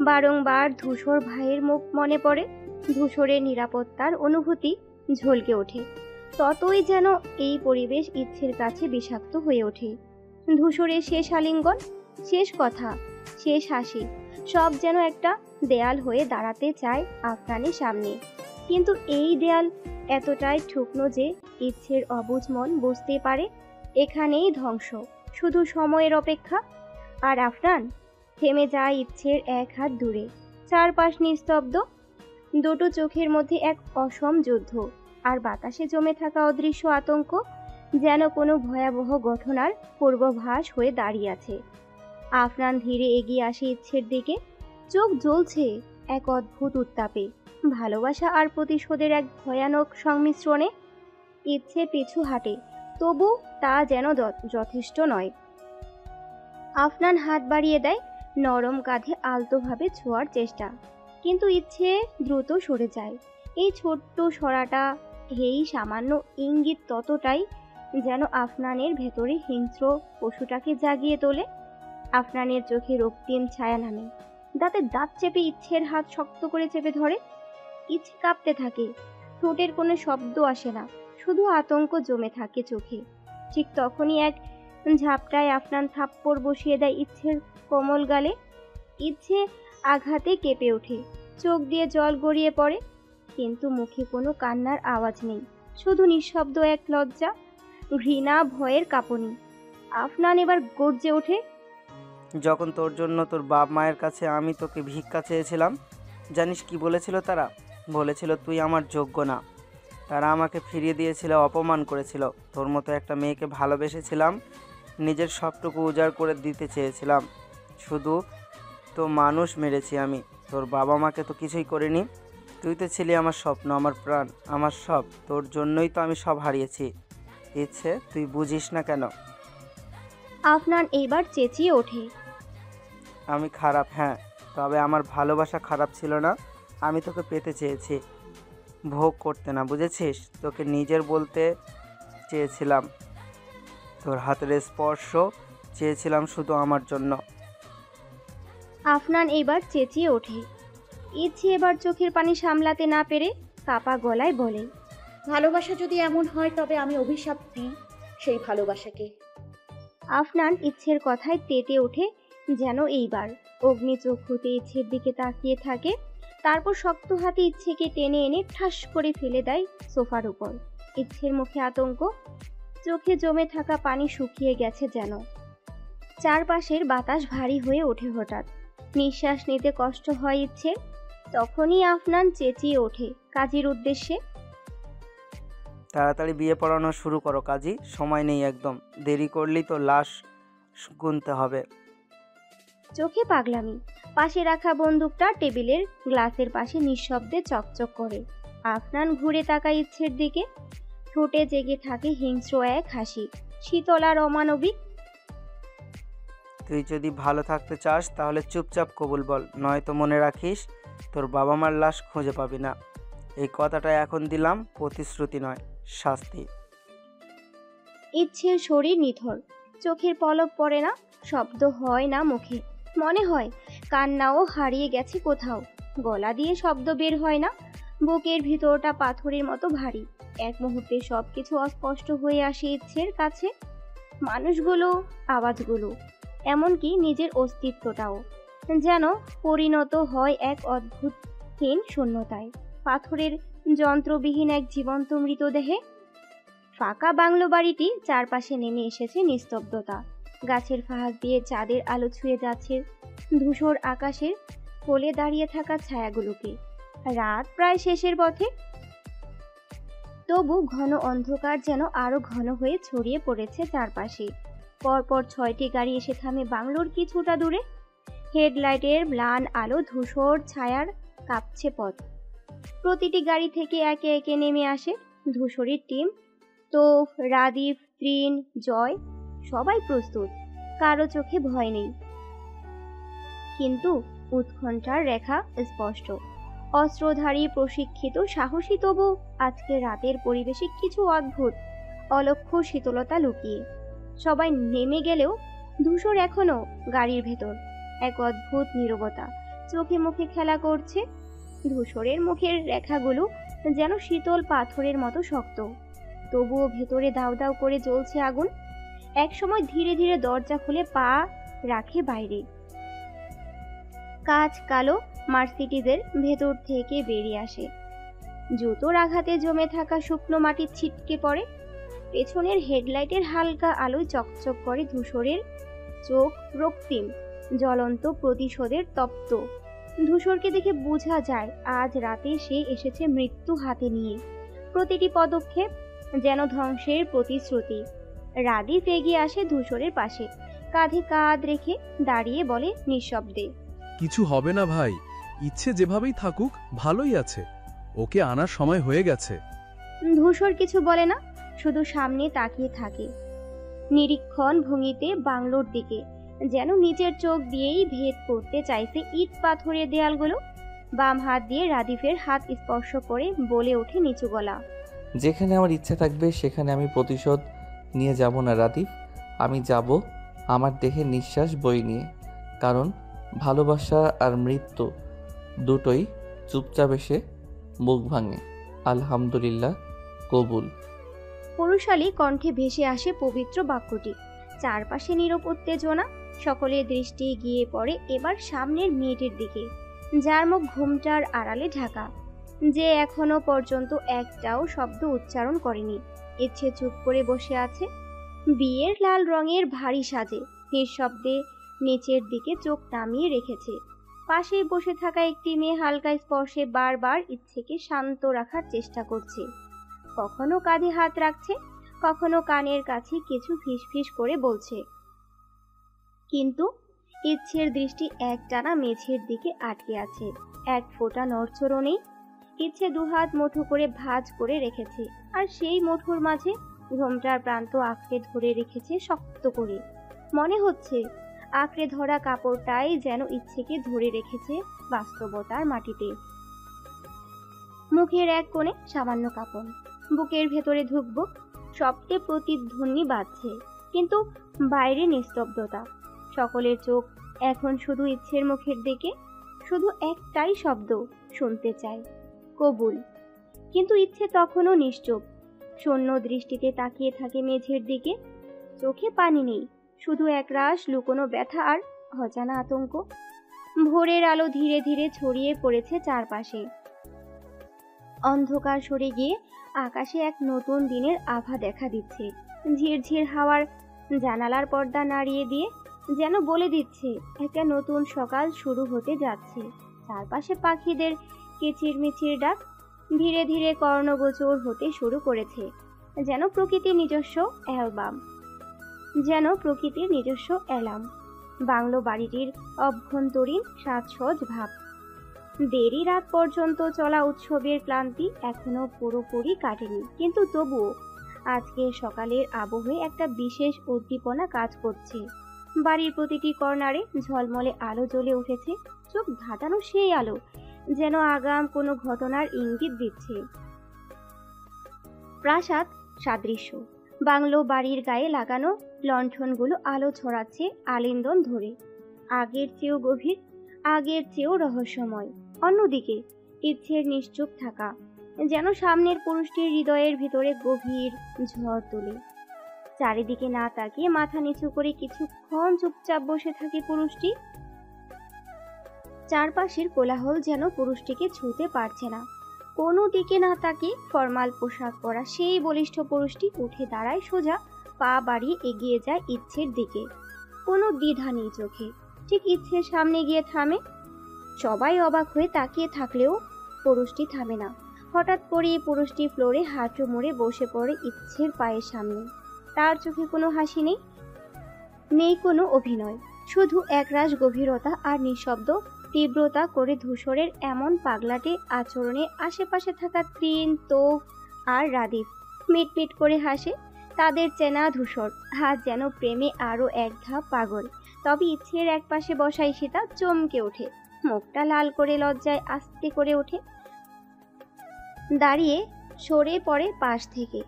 বারংবার ধূসর ভাইয়ের মুখ মনে পড়ে। ধূসরের নিরাপত্তার অনুভূতি ঝলকে ওঠে। ততই যেন এই পরিবেশ ইচ্ছের কাছে বিষাক্ত হয়ে ওঠে। ধূসরের শেষ আলিঙ্গন, শেষ কথা, শেষ হাসি, সব যেন একটা দেয়াল হয়ে দাঁড়াতে চায় আফরানের সামনে। কিন্তু এই দেয়াল এতটাই ঠুকনো যে ইচ্ছের অবুঝ মন বুঝতে পারে এখানেই ধ্বংস, শুধু সময়ের অপেক্ষা। আর আফরান থেমে যায় ইচ্ছের এক হাত দূরে। চারপাশ নিস্তব্ধ, দুটো চোখের মধ্যে এক অসম যুদ্ধ, আর বাতাসে জমে থাকা অদৃশ্য আতঙ্ক যেন কোনো ভয়াবহ ঘটনার পূর্বাভাস হয়ে দাঁড়িয়ে আছে। আফরান ধীরে এগিয়ে আসে ইচ্ছের দিকে, চোখ জ্বলছে এক অদ্ভুত উত্তাপে, ভালোবাসা আর প্রতিশোধের এক ভয়ানক সংমিশ্রণে। ইচ্ছে পিছু হাঁটে, তবু তা যেন যথেষ্ট নয়। আফনান হাত বাড়িয়ে দেয়, নরম কাঁধে আলতোভাবে ছোঁয়ার চেষ্টা, কিন্তু ইচ্ছে দ্রুত সরে যায়। এই ছোট্ট সরাটা, এই সামান্য ইঙ্গিত ততটাই যেন আফনানের ভেতরে হিংস্র পশুটাকে জাগিয়ে তোলে। আফনানের চোখে রক্তিম ছায়া নামে, দাঁতে দাঁত চেপে ইচ্ছের হাত শক্ত করে চেপে ধরে। ইচ্ছে কাঁপতে থাকে, ঠোঁটের কোনো শব্দ আসে না, শুধু আতঙ্ক জমে থাকে চোখে। ঠিক তখনই এক ঝাপটায় আফনান থাপ্পড় বসিয়ে দেয় ইচ্ছের কোমল গালে। ইচ্ছে আঘাতে কেঁপে ওঠে, চোখ দিয়ে জল গড়িয়ে পড়ে, কিন্তু মুখে কোনো কান্নার আওয়াজ নেই, শুধু নিঃশব্দ এক লজ্জা, ঘৃণা, ভয়ের কাঁপুনি। আফনান এবার গর্জে ওঠে, যখন তোর জন্য তোর বাপ মায়ের কাছে আমি তোকে ভিক্ষা চেয়েছিলাম, জানিস কি বলেছিল তারা? বলেছিল তুই আমার যোগ্য না। তারা আমাকে ফিরিয়ে দিয়েছিল, অপমান করেছিল। তোর মতো একটা মেয়েকে ভালোবেসেছিলাম, নিজের সবটুকু উজাড় করে দিতে চেয়েছিলাম। শুধু তো মানুষ মেরেছি আমি, তোর বাবা মাকে তো কিছুই করিনি। তুই তো ছিলি আমার স্বপ্ন, আমার প্রাণ, আমার সব। তোর জন্যই তো আমি সব হারিয়েছি। ইচ্ছে, তুই বুঝিস না কেন? আফনান এইবার চেঁচিয়ে ওঠে, আমি খারাপ, হ্যাঁ, তবে আমার ভালোবাসা খারাপ ছিল না। আমি তোকে পেতে চেয়েছি, ভোগ করতে না, বুঝেছিস? তোকে নিজের বলতে চেয়েছিলাম, তোর হাতের স্পর্শ চেয়েছিলাম শুধু আমার জন্য। আফনান এইবার চেঁচিয়ে ওঠে। ইচ্ছে এবার চোখের পানি সামলাতে না পেরে কাপা গলায় বলে, ভালোবাসা যদি এমন হয় তবে আমি অভিশাপ দিই সেই ভালোবাসাকে। আফনান ইচ্ছের কথায় তেতে ওঠে, যেন এইবার অগ্নি চোখ হতে ইচ্ছের দিকে তাকিয়ে থাকে। তারপর শক্ত হাতে ইচ্ছেকে টেনে এনে ঠাস করে ফেলে দেয় সোফার উপর। ইচ্ছের মুখে আতঙ্ক, চোখে জমে থাকা পানি শুকিয়ে গেছে যেন। চারপাশের বাতাস ভারী হয়ে ওঠে হঠাৎ, নিঃশ্বাস নিতে কষ্ট হয় ইচ্ছের। তখনই আফনান চেঁচিয়ে ওঠে কাজীর উদ্দেশ্যে, তাড়াতাড়ি বিয়ে পড়ানো শুরু করো কাজী, সময় নেই একদম। দেরি করলেই তো লাশ গুনতে হবে। চোখে পাগলামি। পাশে রাখা বন্দুকটা টেবিলের গ্লাসের পাশে নিঃশব্দে চকচক করে। আফনান ঘুরে তাকায় ইচ্ছের দিকে, ঠোঁটে জেগে থাকে হিংস্র এক হাসি, শীতল আর অমানবিক। তুই যদি ভালো থাকতে চাস তাহলে চুপচাপ কবুল বল, নয়তো মনে রাখিস তোর বাবা মার লাশ খুঁজে পাবি না। এই কথাটা এখন দিলাম, প্রতিশ্রুতি নয়, শাস্তি। ইচ্ছের শরীর নিথর, চোখের পলক পড়ে না, শব্দ হয় না মুখে, মনে হয় কান্নাও হারিয়ে গেছে কোথাও। গলা দিয়ে শব্দ বের হয় না, বুকের ভিতরটা পাথরের মতো ভারী। এক মুহূর্তে সবকিছু অস্পষ্ট হয়ে আসে ইচ্ছের কাছে, মানুষগুলো, আওয়াজগুলো, এমনকি নিজের অস্তিত্বটাও যেন পরিণত হয় এক অদ্ভুতহীন শূন্যতায়, পাথরের যন্ত্রবিহীন এক জীবন্ত মৃতদেহে। ফাঁকা বাংলো বাড়িটি চারপাশে নেমে এসেছে নিস্তব্ধতা। গাছের ফাঁক দিয়ে চাঁদের আলো ছুঁয়ে যাচ্ছে ধূসর আকাশের কোলে দাঁড়িয়ে থাকা ছায়াগুলোকে। রাত প্রায় শেষের পথে, তবু ঘন অন্ধকার যেন আরো ঘন হয়ে ছড়িয়ে পড়েছে চারপাশে। পরপর 6টি গাড়ি এসে থামে বাংলোর কিছুটা দূরে। হেডলাইটের ম্লান আলো ধূসর ছায়ার কাঁপছে পথ। প্রতিটি গাড়ি থেকে একে একে নেমে আসে ধূসরের টিম। তোফ, রাদীপ, তৃণ, জয়, সবাই প্রস্তুত, কারো চোখে ভয় নেই, কিন্তু উৎকণ্ঠার রেখা স্পষ্ট। অস্ত্রধারী, প্রশিক্ষিত, সাহসী, তবু আজকে রাতের পরিবেশে কিছু অদ্ভুত অলক্ষ্য শীতলতা লুকিয়ে। সবাই নেমে গেলেও ধূসর এখনো গাড়ির ভেতর, এক অদ্ভুত নীরবতা, চোখে মুখে খেলা করছে। ধূসরের মুখের রেখাগুলো যেন শীতল পাথরের মতো শক্ত, তবুও ভেতরে দাউ দাউ করে জ্বলছে আগুন। একসময় ধীরে ধীরে দরজা খুলে পা রাখে বাইরে। কাঁচ কালো মার্সিডিজের ভেতর থেকে বেরিয়ে আসে। জুতোর আঘাতে জমে থাকা শুকনো মাটি ছিটকে পড়ে। পেছনের হেডলাইটের হালকা আলোয় চকচক করে ধূসরের চোখ, রক্তিম জ্বলন্ত প্রতিশোধের তপ্ত। ধূসরকে দেখে বোঝা যায় আজ রাতে সে এসেছে মৃত্যু হাতে নিয়ে। প্রতিটি পদক্ষেপ যেন ধ্বংসের প্রতিশ্রুতি। রাদিফ এগিয়ে আসে ধূসরের পাশে, কাঁধে কাঁধ রেখে দাঁড়িয়ে বলে নিঃশব্দে, কিছু হবে না ভাই, ইচ্ছে যেভাবেই থাকুক ভালোই আছে, ওকে আনার সময় হয়ে গেছে। ধূসর কিছু বলে না, শুধু সামনে তাকিয়ে থাকে নিরীক্ষণ ভঙ্গিতে বাংলোর দিকে, যেন নিজের চোখ দিয়েই ভেদ করতে চাইছে ইট পাথরের দেয়ালগুলো। বাম হাত দিয়ে রাদিফের হাত স্পর্শ করে বলে ওঠে নিচু গলা, যেখানে আমার ইচ্ছে থাকবে সেখানে আমি প্রতিশোধ নিয়ে যাব না রাদিফ, আমি যাব আমার দেহে নিঃশ্বাস বই নিয়ে। কারণ ভালোবাসা আর মৃত্যু দুটোই চুপচাপ এসে মুখ ভাঙে। আলহামদুলিল্লাহ, কবুল। পুরুষালী কণ্ঠে ভেসে আসে পবিত্র বাক্যটি। চারপাশে নীরব উত্তেজনা, সকলের দৃষ্টি গিয়ে পড়ে এবার সামনের মেয়েটির দিকে, যার মুখ ঘুমটার আড়ালে ঢাকা, যে এখনো পর্যন্ত একটাও শব্দ উচ্চারণ করেনি। ইচ্ছে চুপ করে বসে আছে, বিয়ের লাল রঙের ভারী সাজে, নিঃশব্দে নিচের দিকে চোখ নামিয়ে রেখেছে। পাশেই বসে থাকা একটি মেয়ে হালকা স্পর্শে বারবার ইচ্ছেকে শান্ত রাখার চেষ্টা করছে। কখনো কাঁধে হাত রাখছে, কখনো কানের কাছে কিছু ফিসফিস করে বলছে, কিন্তু ইচ্ছের দৃষ্টি একটানা মেঝের দিকে আটকে আছে। এক ফোঁটা নড়চড়ও নেই। ইচ্ছে দুহাত মুঠো করে ভাঁজ করে রেখেছে, আর সেই মুঠোর মাঝে ঘোমটার প্রান্ত আঁকড়ে ধরে রেখেছে শক্ত করে। মনে হচ্ছে আঁকড়ে ধরা কাপড়টাই যেন ইচ্ছেকে ধরে রেখেছে বাস্তবতার মাটিতে। মুখের এক কোণে সামান্য কাঁপন, বুকের ভেতরে ধুকবুক শব্দে প্রতিধ্বনি বাজছে, কিন্তু বাইরে নিস্তব্ধতা। সকলের চোখ এখন শুধু ইচ্ছের মুখের দিকে, শুধু একটাই শব্দ শুনতে চায়, কবুল। কিন্তু ইচ্ছে তখনও নিশ্চুপ, শূন্য দৃষ্টিতে তাকিয়ে থাকে মেঝের দিকে। চোখে পানি নেই, শুধু একরাশ লুকোনো ব্যথা আর অজানা আতঙ্ক। ভোরের আলো ধীরে ধীরে ছড়িয়ে পড়েছে চারপাশে। অন্ধকার সরে গিয়ে আকাশে এক নতুন দিনের আভা দেখা দিচ্ছে। ঝিরঝির হাওয়ার জানালার পর্দা নাড়িয়ে দিয়ে যেন বলে দিচ্ছে একটা নতুন সকাল শুরু হতে যাচ্ছে। চারপাশে পাখিদের কিচিরমিচির ডাক ধীরে ধীরে কর্ণগোচর হতে শুরু করেছে, যেন প্রকৃতির নিজস্ব অ্যালার্ম। বাংলো বাড়িটির অভ্যন্তরীণ সাজসজ্জ ভাব। দেরি রাত পর্যন্ত চলা উৎসবের ক্লান্তি এখনো পুরোপুরি কাটেনি, কিন্তু তবুও আজকে সকালের আবহে একটা বিশেষ উদ্দীপনা কাজ করছে। বাড়ির প্রতিটি কর্নারে ঝলমলে আলো জ্বলে উঠেছে, চোখ ধাঁধানো সেই আলো যেন আগাম কোনো ঘটনার ইঙ্গিত দিচ্ছে। প্রাসাদ সাদৃশ্য, বাংলো বাড়ির গায়ে লাগানো লণ্ঠনগুলো আলো ছড়াচ্ছে আলিন্দন ধরে, আগের চেয়েও গভীর, আগের চেয়েও রহস্যময়। অন্যদিকে ইচ্ছের নিশ্চুপ থাকা, যেন সামনের পুরুষটির হৃদয়ের ভিতরে গভীর ঝড় তোলে। চারিদিকে না তাকিয়ে মাথা নিচু করে কিছুক্ষণ চুপচাপ বসে থাকে পুরুষটি। চারপাশের কোলাহল যেন পুরুষটিকে ছুঁতে পারছে না। কোনো দিকে না তাকিয়ে ফর্মাল পোশাক পরা সেই বলিষ্ঠ পুরুষটি উঠে দাঁড়ায় সোজা, পা বাড়িয়ে এগিয়ে যায় ইচ্ছের দিকে। কোনো দ্বিধা নেই চোখে, ঠিক ইচ্ছের সামনে গিয়ে থামে। সবাই অবাক হয়ে তাকিয়ে থাকলেও পুরুষটি থামে না। হঠাৎ করেই পুরুষটি ফ্লোরে হাঁটু মুড়ে বসে পড়ে ইচ্ছের পায়ের সামনে। তার চোখে কোনো হাসি নেই, নেই কোনো অভিনয়, শুধু একরাশ গভীরতা আর নিঃশব্দ তীব্রতা করে ধূসরের এমন পাগলাটে আচরণে আশেপাশে থাকা তৃণ, তোফ আর রাদিফ মিটমিট করে হাসে। তাদের চেনা ধূসর আজ যেন প্রেমে আরো এক ধাপ পাগল। তবে ইচ্ছের এক পাশে বসা ঈশিতা চমকে ওঠে, মুখটা লাল করে লজ্জায় আস্তে করে ওঠে, দাঁড়িয়ে সরে পড়ে পাশ থেকে।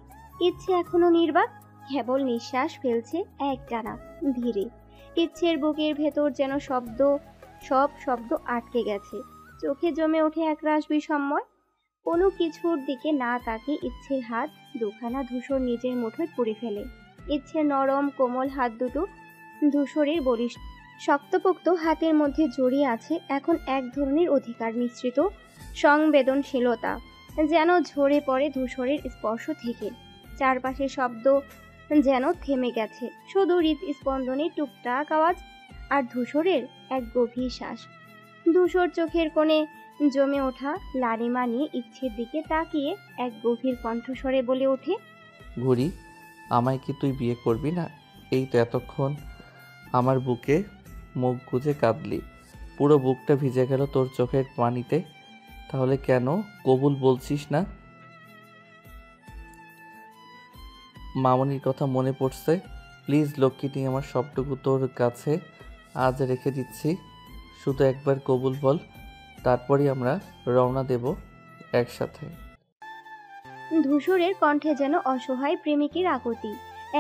ইচ্ছে এখনো নির্বাক, কেবল নিঃশ্বাস ফেলছে একটানা ধীরে। ইচ্ছের বুকের ভেতর যেন শব্দ সব শব্দ আটকে গেছে। চোখে জমে ওঠে একরাশ বিষময়। কোনো কিছুর দিকে না তাকিয়ে ইচ্ছের হাত দুখানা ধূসর নিজের মুঠোয় পুড়ে ফেলে। ইচ্ছের নরম কোমল হাত দুটো ধূসরের বলিষ্ঠ শক্তপোক্ত হাতের মধ্যে জড়িয়ে আছে এখন এক ধরনের অধিকার মিশ্রিত সংবেদনশীলতা, যেন ঝরে পড়ে ধূসরের স্পর্শ থেকে। চারপাশে শব্দ যেন থেমে গেছে, শুধু হৃদস্পন্দনের টুকটাক আওয়াজ আর ধূসরের এক গভীর শ্বাস। ধূসর চোখের কোণে জমে ওঠা লালিমা নিয়ে ইচ্ছের দিকে তাকিয়ে এক গভীর কণ্ঠস্বরে বলে ওঠে, ঘুরি, আমায় কি তুই বিয়ে করবি না? এই তো এতক্ষণ আমার বুকে মুখ গুজে কাঁদলি, পুরো বুকটা ভিজে গেল তোর চোখের পানিতে। তাহলে কেন কবুল বলছিস না? মামনির কথা মনে পড়ছে? প্লিজ লক্ষ্মীটি, আমার সবটুকু তোর কাছে আজ রেখে দিচ্ছি, শুধু একবার কবুল বল, তারপরই আমরা রওনা দেব একসাথে। ধূসরের কণ্ঠে যেন অসহায় প্রেমিকের আকুতি,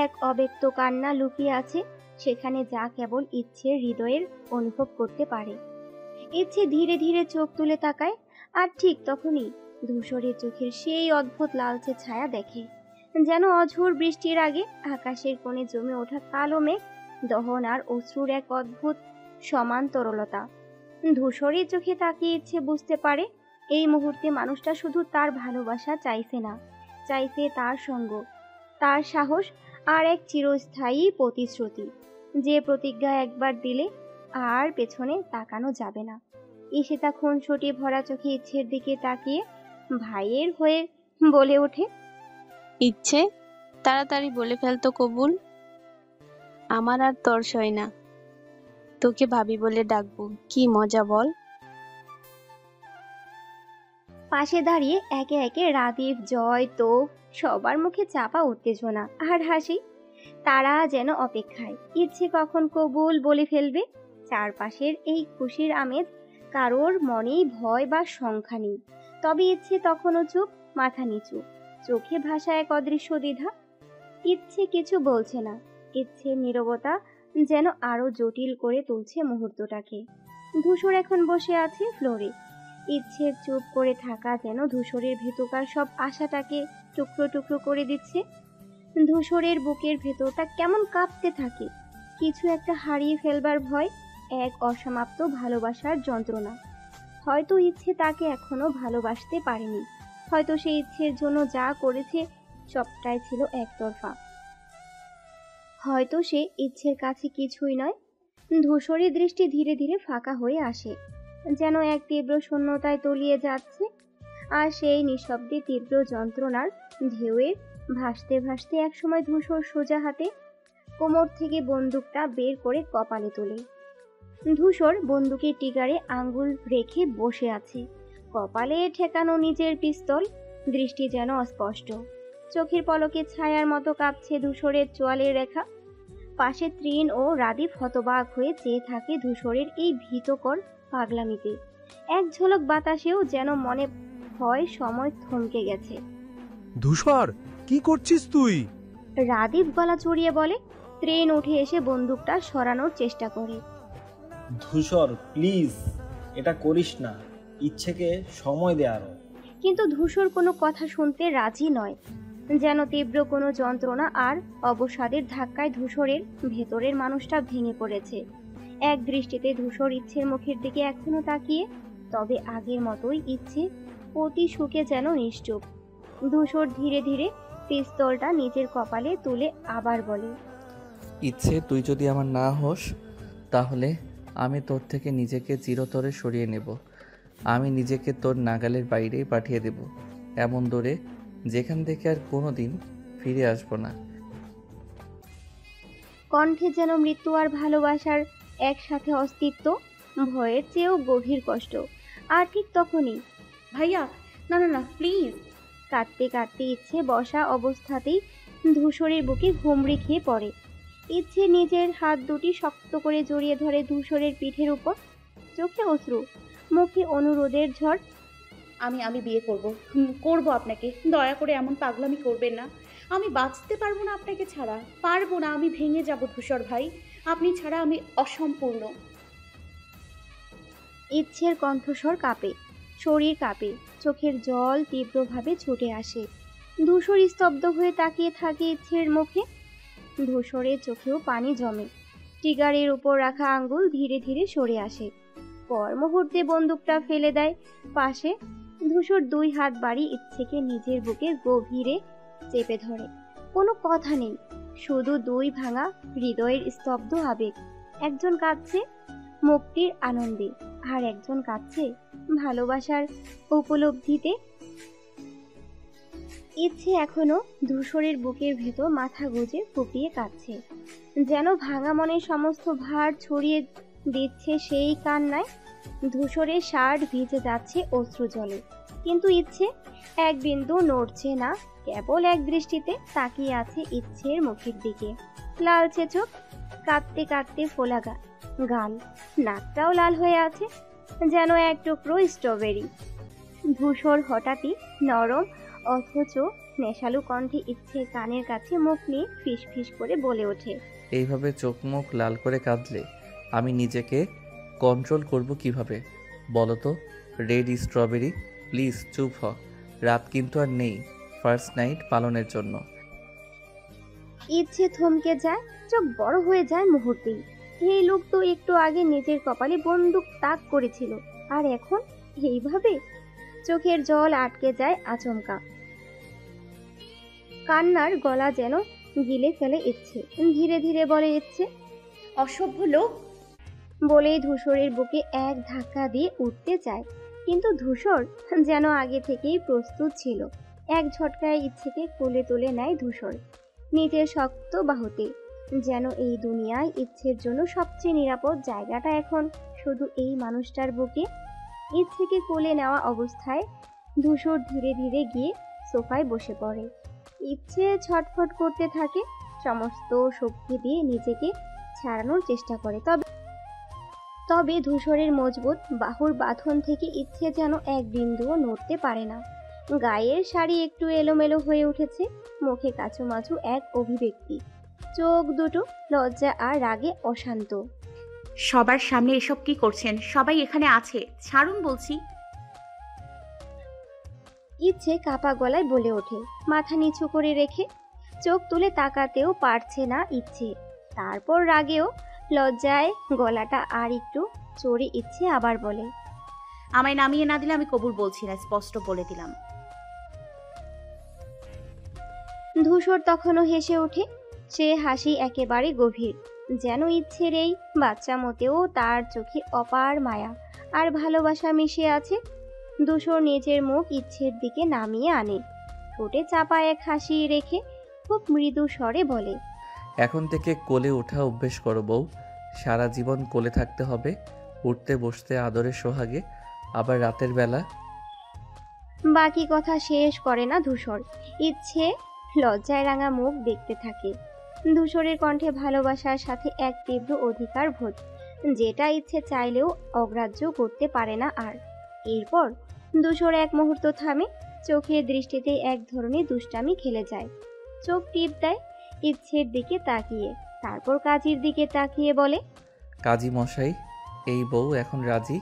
এক অব্যক্ত কান্না লুকিয়ে আছে সেখানে, যা কেবল ইচ্ছের হৃদয়ের অনুভব করতে পারে। ইচ্ছে ধীরে ধীরে চোখ তুলে তাকায়, আর ঠিক তখনই ধূসরের চোখের সেই অদ্ভুত লালচে ছায়া দেখে, যেন অঝোর বৃষ্টির আগে আকাশের কোণে জমে ওঠা কালো মেঘ দহন আর অশ্রুর এক অদ্ভুত সমান্তরলতা। ধূসরের চোখে তাকিয়ে ইচ্ছে বুঝতে পারে এই মুহূর্তে মানুষটা শুধু তার ভালোবাসা চাইছে না, চাইছে তার সঙ্গ, তার সাহস আর এক চিরস্থায়ী প্রতিশ্রুতি, যে প্রতিজ্ঞা একবার দিলে আর পেছনে তাকানো যাবে না। ঈশিতা খুনসুটি ভরা চোখে ইচ্ছের দিকে তাকিয়ে ভাইয়ের হয়ে বলে ওঠে, ইচ্ছে, তাড়াতাড়ি বলে ফেলতো কবুল, আমার আর তর্স হয় না, তোকে ভাবি বলে ডাকবো, কি মজা বল। পাশে দাঁড়িয়ে একে একে রাদীপ, জয়, তো সবার মুখে চাপা উত্তেজনা আর হাসি। তারা যেন অপেক্ষায় ইচ্ছে কখন কবুল বলে ফেলবে। চারপাশের এই খুশির আমেজ কারোর মনেই ভয় বা সংখ্যা নেই, তবে ইচ্ছে তখনও চুপ, মাথা নিচু, চোখে ভাসা এক অদৃশ্য দ্বিধা। ইচ্ছে কিছু বলছে না, ইচ্ছের নীরবতা যেন আরো জটিল করে তুলছে মুহূর্তটাকে। ধূসর এখন বসে আছে ফ্লোরে, ইচ্ছের চুপ করে থাকা যেন ধূসরের ভেতরকার সব আশাটাকে টুকরো টুকরো করে দিচ্ছে। ধূসরের বুকের ভেতরটা কেমন কাঁপতে থাকে, কিছু একটা হারিয়ে ফেলবার ভয়, এক অসমাপ্ত ভালোবাসার যন্ত্রণা। হয়তো ইচ্ছে তাকে এখনো ভালোবাসতে পারেনি, হয়তো সেই ইচ্ছের জন্য যা করেছে সবটাই ছিল একতরফা, হয়তো সে ইচ্ছের কাছে কিছুই নয়। ধূসরের দৃষ্টি ধীরে ধীরে ফাঁকা হয়ে আসে, যেন এক তীব্র শূন্যতায় তলিয়ে যাচ্ছে, আর সেই নিঃশব্দে তীব্র যন্ত্রণার ঢেউয়ে ভাসতে ভাসতে একসময় ধূসর সোজা হাতে কোমর থেকে বন্দুকটা বের করে কপালে তোলে। ধূসর বন্দুকের টিগারে আঙ্গুল রেখে বসে আছে, কপালে ঠেকানো নিজের পিস্তল, দৃষ্টি যেন অস্পষ্ট, চোখের পলকে ছায়ার মতো কাঁপছে ধূসরের চোয়ালের রেখা। পাশে তৃণ ও রাদীপ হতবাক হয়ে চেয়ে থাকে ধূসরের এই ভীতকর পাগলামিতে। এক ঝলক বাতাসেও যেন মনে হয় সময় থমকে গেছে। ধূসর, কি করছিস তুই? রাদীপ গলা চড়িয়ে বলে। তৃণ উঠে এসে বন্দুকটা সরানোর চেষ্টা করে। ধূসর, প্লিজ এটা করিস না, ইচ্ছেকে সময় দে আরো। কিন্তু ধূসর কোনো কথা শুনতে রাজি নয়, যেন তীব্র কোনো যন্ত্রণা আর অবসাদের ধাক্কায় ধূসরের ভেতরের মানুষটা ভেঙে পড়েছে। এক দৃষ্টিতে ধূসর ইচ্ছের মুখের দিকে এখনো তাকিয়ে, তবে আগের মতোই ইচ্ছে অতি সুখে যেন নিশ্চুপ। ধূসর ধীরে ধীরে পিস্তলটা নিজের কপালে তুলে আবার বলে, ইচ্ছে, তুই যদি আমার না হোস তাহলে আমি তোর থেকে নিজেকে চিরতরে সরিয়ে নেব। আমি নিজেকে তোর নাগালের বাইরে পাঠিয়ে দেব, এমন দূরে যেখান থেকে আর কোনো দিন ফিরে আসবো না। কণ্ঠে যেন মৃত্যু আর ভালোবাসার একসাথে অস্তিত্ব, ভয়ের চেয়েও গভীর কষ্ট। আর ঠিক তখনই ভাইয়া, না না না, প্লিজ। কাঁদতে কাঁদতে ইচ্ছে বসা অবস্থাতেই ধূসরের বুকে ঘুমড়ি খেয়ে পড়ে। ইচ্ছে নিজের হাত দুটি শক্ত করে জড়িয়ে ধরে ধূসরের পিঠের উপর, চোখে অশ্রু, মুখে অনুরোধের ঝড়। আমি বিয়ে করব আপনাকে, দয়া করে এমন পাগলামি করবেন না। আমি বাঁচতে পারবো না আপনাকে ছাড়া, পারবো না, আমি ভেঙে যাব ধূসর ভাই, আপনি ছাড়া আমি অসম্পূর্ণ। ইচ্ছের কণ্ঠস্বর কাঁপে, শরীর কাঁপে, চোখের জল তীব্রভাবে ছুটে আসে। ধূসর স্তব্ধ হয়ে তাকিয়ে থাকে ইচ্ছের মুখে। ধূসরের চোখেও পানি জমে। ট্রিগারের উপর রাখা আঙ্গুল ধীরে ধীরে সরে আসে। পর মুহূর্তে বন্দুকটা ফেলে দেয় পাশে। ধূসর 2 হাত বাড়ি ইচ্ছেকে নিজের বুকে গভীরে চেপে ধরে। কোনো কথা নেই, শুধু 2 ভাঙা হৃদয়ের স্তব্ধ আবেগ। একজন কাঁদছে মুক্তির আনন্দে, আর একজন কাঁদছে ভালোবাসার উপলব্ধিতে। ইচ্ছে এখনো ধূসরের বুকের ভেতর মাথা গুজে ফুপিয়ে কাঁদছে, যেন ভাঙা মনের সমস্ত ভার ছড়িয়ে দিচ্ছে সেই কান্নায়। ধূসরের শার্ট ভিজে যাচ্ছে অশ্রু জলে, কিন্তু ইচ্ছে এক বিন্দু নড়ছে না, কেবল এক দৃষ্টিতে তাকিয়ে আছে ইচ্ছের মুখের দিকে। লালচে চোখ, কাঁদতে কাঁদতে ফোলা গাল, নাকটাও লাল হয়ে আছে, যেন এক টুকরো স্ট্রবেরি। ধূসর হঠাৎই নরম অথচ নেশালু কণ্ঠে ইচ্ছের কানের কাছে মুখ নিয়ে ফিস ফিস করে বলে ওঠে, এইভাবে চোখ মুখ লাল করে কাঁদলে আমি নিজেকে কন্ট্রোল করব কিভাবে বলো তো? রেড স্ট্রবেরি, প্লিজ চুপ হ। রাত কিন্তু আর নেই ফার্স্ট নাইট পালনের জন্য। ইচ্ছে থমকে যায়, চোখ বড় হয়ে যায় মুহূর্তেই। এই লোক তো একটু আগে নিজের কপালে বন্দুক তাক করেছিল, আর এখন এইভাবে? চোখের জল আটকে যায় আচমকা। কান্নার গলা যেন গিলে ফেলে ইচ্ছে। ধীরে ধীরে বলে ইচ্ছে, অসভ্য লোক। বলেই ধূসরের বুকে এক ধাক্কা দিয়ে উঠতে চায়, কিন্তু ধূসর যেন আগে থেকেই প্রস্তুত ছিল। এক ঝটকায় ইচ্ছেকে কোলে তুলে নেয় ধূসর নিজের শক্ত বাহুতে। যেন এই দুনিয়ায় ইচ্ছের জন্য সবচেয়ে নিরাপদ জায়গাটা এখন শুধু এই মানুষটার বুকে। ইচ্ছেকে কোলে নেওয়া অবস্থায় ধূসর ধীরে ধীরে গিয়ে সোফায় বসে পড়ে। ইচ্ছে ছটফট করতে থাকে, সমস্ত শক্তি দিয়ে নিজেকে ছাড়ানোর চেষ্টা করে। তবে ধূসরের মজবুত বাহুর বাঁধন থেকে ইচ্ছে যেন এক বিন্দুও নড়তে পারে না। গায়ের শাড়ি একটু এলোমেলো হয়ে উঠেছে, মুখে কাচুমাচু এক অভিব্যক্তি, চোখ দুটো লজ্জা আর রাগে অশান্ত। সবার সামনে এসব কি করছেন? সবাই এখানে আছে, ছাড়ুন বলছি। ইচ্ছে কাপা গলায় বলে ওঠে, মাথা নিচু করে রেখে। চোখ তুলে তাকাতেও পারছে না ইচ্ছে। তারপর রাগেও লজ্জায় গলাটা আর একটু চড়ে ইচ্ছে আবার বলে, আমায় নামিয়ে না দিলে আমি কবুল বলছি না, স্পষ্ট বলে দিলাম। ধূসর তখনও হেসে ওঠে, সে হাসি একেবারে গভীর, যেন ইচ্ছের এই বাচ্চা মতেও তার চোখে অপার মায়া আর ভালোবাসা মিশে আছে। ধূসর নিজের মুখ ইচ্ছের দিকে নামিয়ে আনে, ঠোঁটে চাপা এক হাসি রেখে খুব মৃদু স্বরে বলে, এখন থেকে কোলে ওঠা অভ্যেস করো বউ। সারা জীবন কোলে থাকতে হবে, উঠতে বসতে আদরের সোহাগে, আবার রাতের বেলা। বাকি কথা শেষ করে না ধূসর। ইচ্ছে লজ্জায় রাঙা মুখ দেখতে থাকে। ধূসরের কণ্ঠে ভালোবাসার সাথে এক তীব্র অধিকার বোধ, যেটা ইচ্ছে চাইলেও অগ্রাহ্য করতে পারে না আর। এরপর ধূসর এক মুহূর্ত থামে, চোখের দৃষ্টিতে এক ধরনের দুষ্টামি খেলে যায়। চোখ টিপ দেয় ইচ্ছের দিকে তাকিয়ে, তারপর কাজীর দিকে তাকিয়ে বলে, কাজী মশাই, এই বউ এখন রাজি,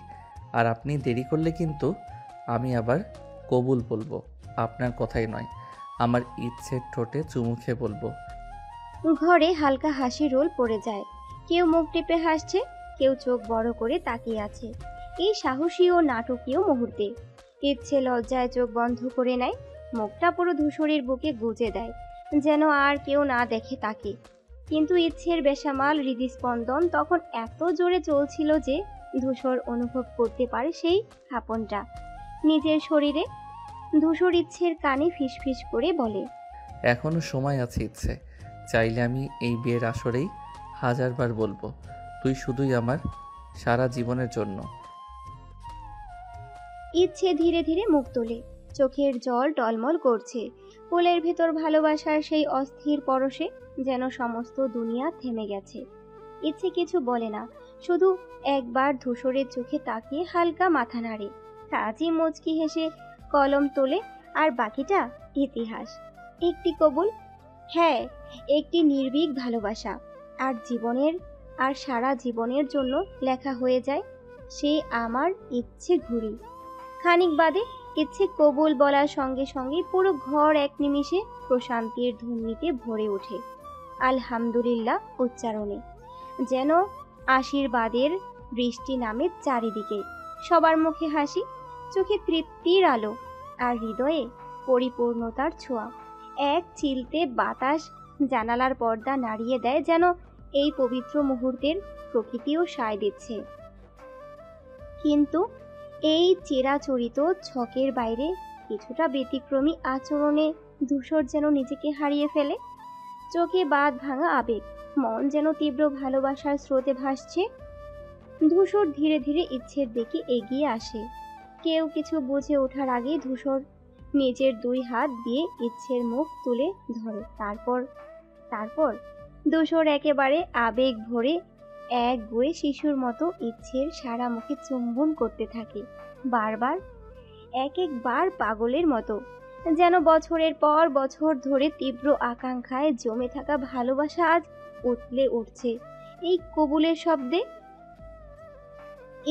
আর আপনি দেরি করলে কিন্তু আমি আবার কবুল বলবো। আপনার কথাই নয়, আমার ইচ্ছের ঠোঁটে চুমু খেয়ে বলবো। ঘরে হালকা হাসি রোল পড়ে যায়। কেউ মুখ টিপে হাসছে, কেউ চোখ বড় করে তাকিয়ে আছে এই সাহসী ও নাটকীয় মুহূর্তে। ইচ্ছে লজ্জায় চোখ বন্ধ করে নেয়, মুখটা পুরো ধূসরের বুকে গুজে দেয়, যেন আর কেউ না দেখে তাকে। কিন্তু ইচ্ছের বেসামাল হৃদস্পন্দন তখন এত জোরে চলছিল যে ধূসর অনুভব করতে পারে সেই কাঁপনটা নিজের শরীরে। ধূসর ইচ্ছের কানে ফিসফিস করে বলে, এখনো সময় আছে ইচ্ছে, চাইলে আমি এই বিয়ের আসরেই 1000 বার বলবো, তুই শুধুই আমার, সারা জীবনের জন্য। ইচ্ছে ধীরে ধীরে মুখ তোলে, চোখের জল টলমল করছে। কোলের ভেতর ভালোবাসার সেই অস্থির পরশে যেন সমস্ত দুনিয়া থেমে গেছে। ইচ্ছে কিছু বলে না, শুধু একবার ধূসরের চোখে তাকিয়ে হালকা মাথা নাড়ে। কাজী মুচকি হেসে কলম তোলে, আর বাকিটা ইতিহাস। একটি কবুল, হ্যাঁ, একটি নির্ভীক ভালোবাসা, আর সারা জীবনের জন্য লেখা হয়ে যায় সে আমার ইচ্ছে ঘুরি। খানিক বাদে ইচ্ছে কবুল বলার সঙ্গে সঙ্গে পুরো ঘর এক নিমিষে প্রশান্তির ধ্বনিতে ভরে ওঠে আলহামদুলিল্লাহ উচ্চারণে। যেন আশীর্বাদের বৃষ্টি নামে চারিদিকে। সবার মুখে হাসি, চোখে তৃপ্তির আলো, আর হৃদয়ে পরিপূর্ণতার ছোঁয়া। এক চিলতে বাতাস জানালার পর্দা নাড়িয়ে দেয়, যেন এই পবিত্র মুহূর্তের প্রকৃতিও সায় দিচ্ছে। কিন্তু এই চিরাচরিত ছকের বাইরে কিছুটা ব্যতিক্রমী আচরণে ধূসর যেন নিজেকে হারিয়ে ফেলে। চোখে বাঁধ ভাঙা আবেগ, মন যেন তীব্র ভালোবাসার স্রোতে ভাসছে। ধূসর ধীরে ধীরে ইচ্ছের দিকে এগিয়ে আসে। কেউ কিছু বুঝে ওঠার আগেই ধূসর নিজের দুই হাত দিয়ে ইচ্ছের মুখ তুলে ধরে। তারপর ধূসর একেবারে আবেগ ভরে এক গুয়ে শিশুর মতো ইচ্ছের সারা মুখে চুম্বন করতে থাকে, বারবার, এক একবার পাগলের মতো, যেন বছরের পর বছর ধরে তীব্র আকাঙ্ক্ষায় জমে থাকা ভালোবাসা আজ উতলে উঠছে এই কবুলের শব্দে।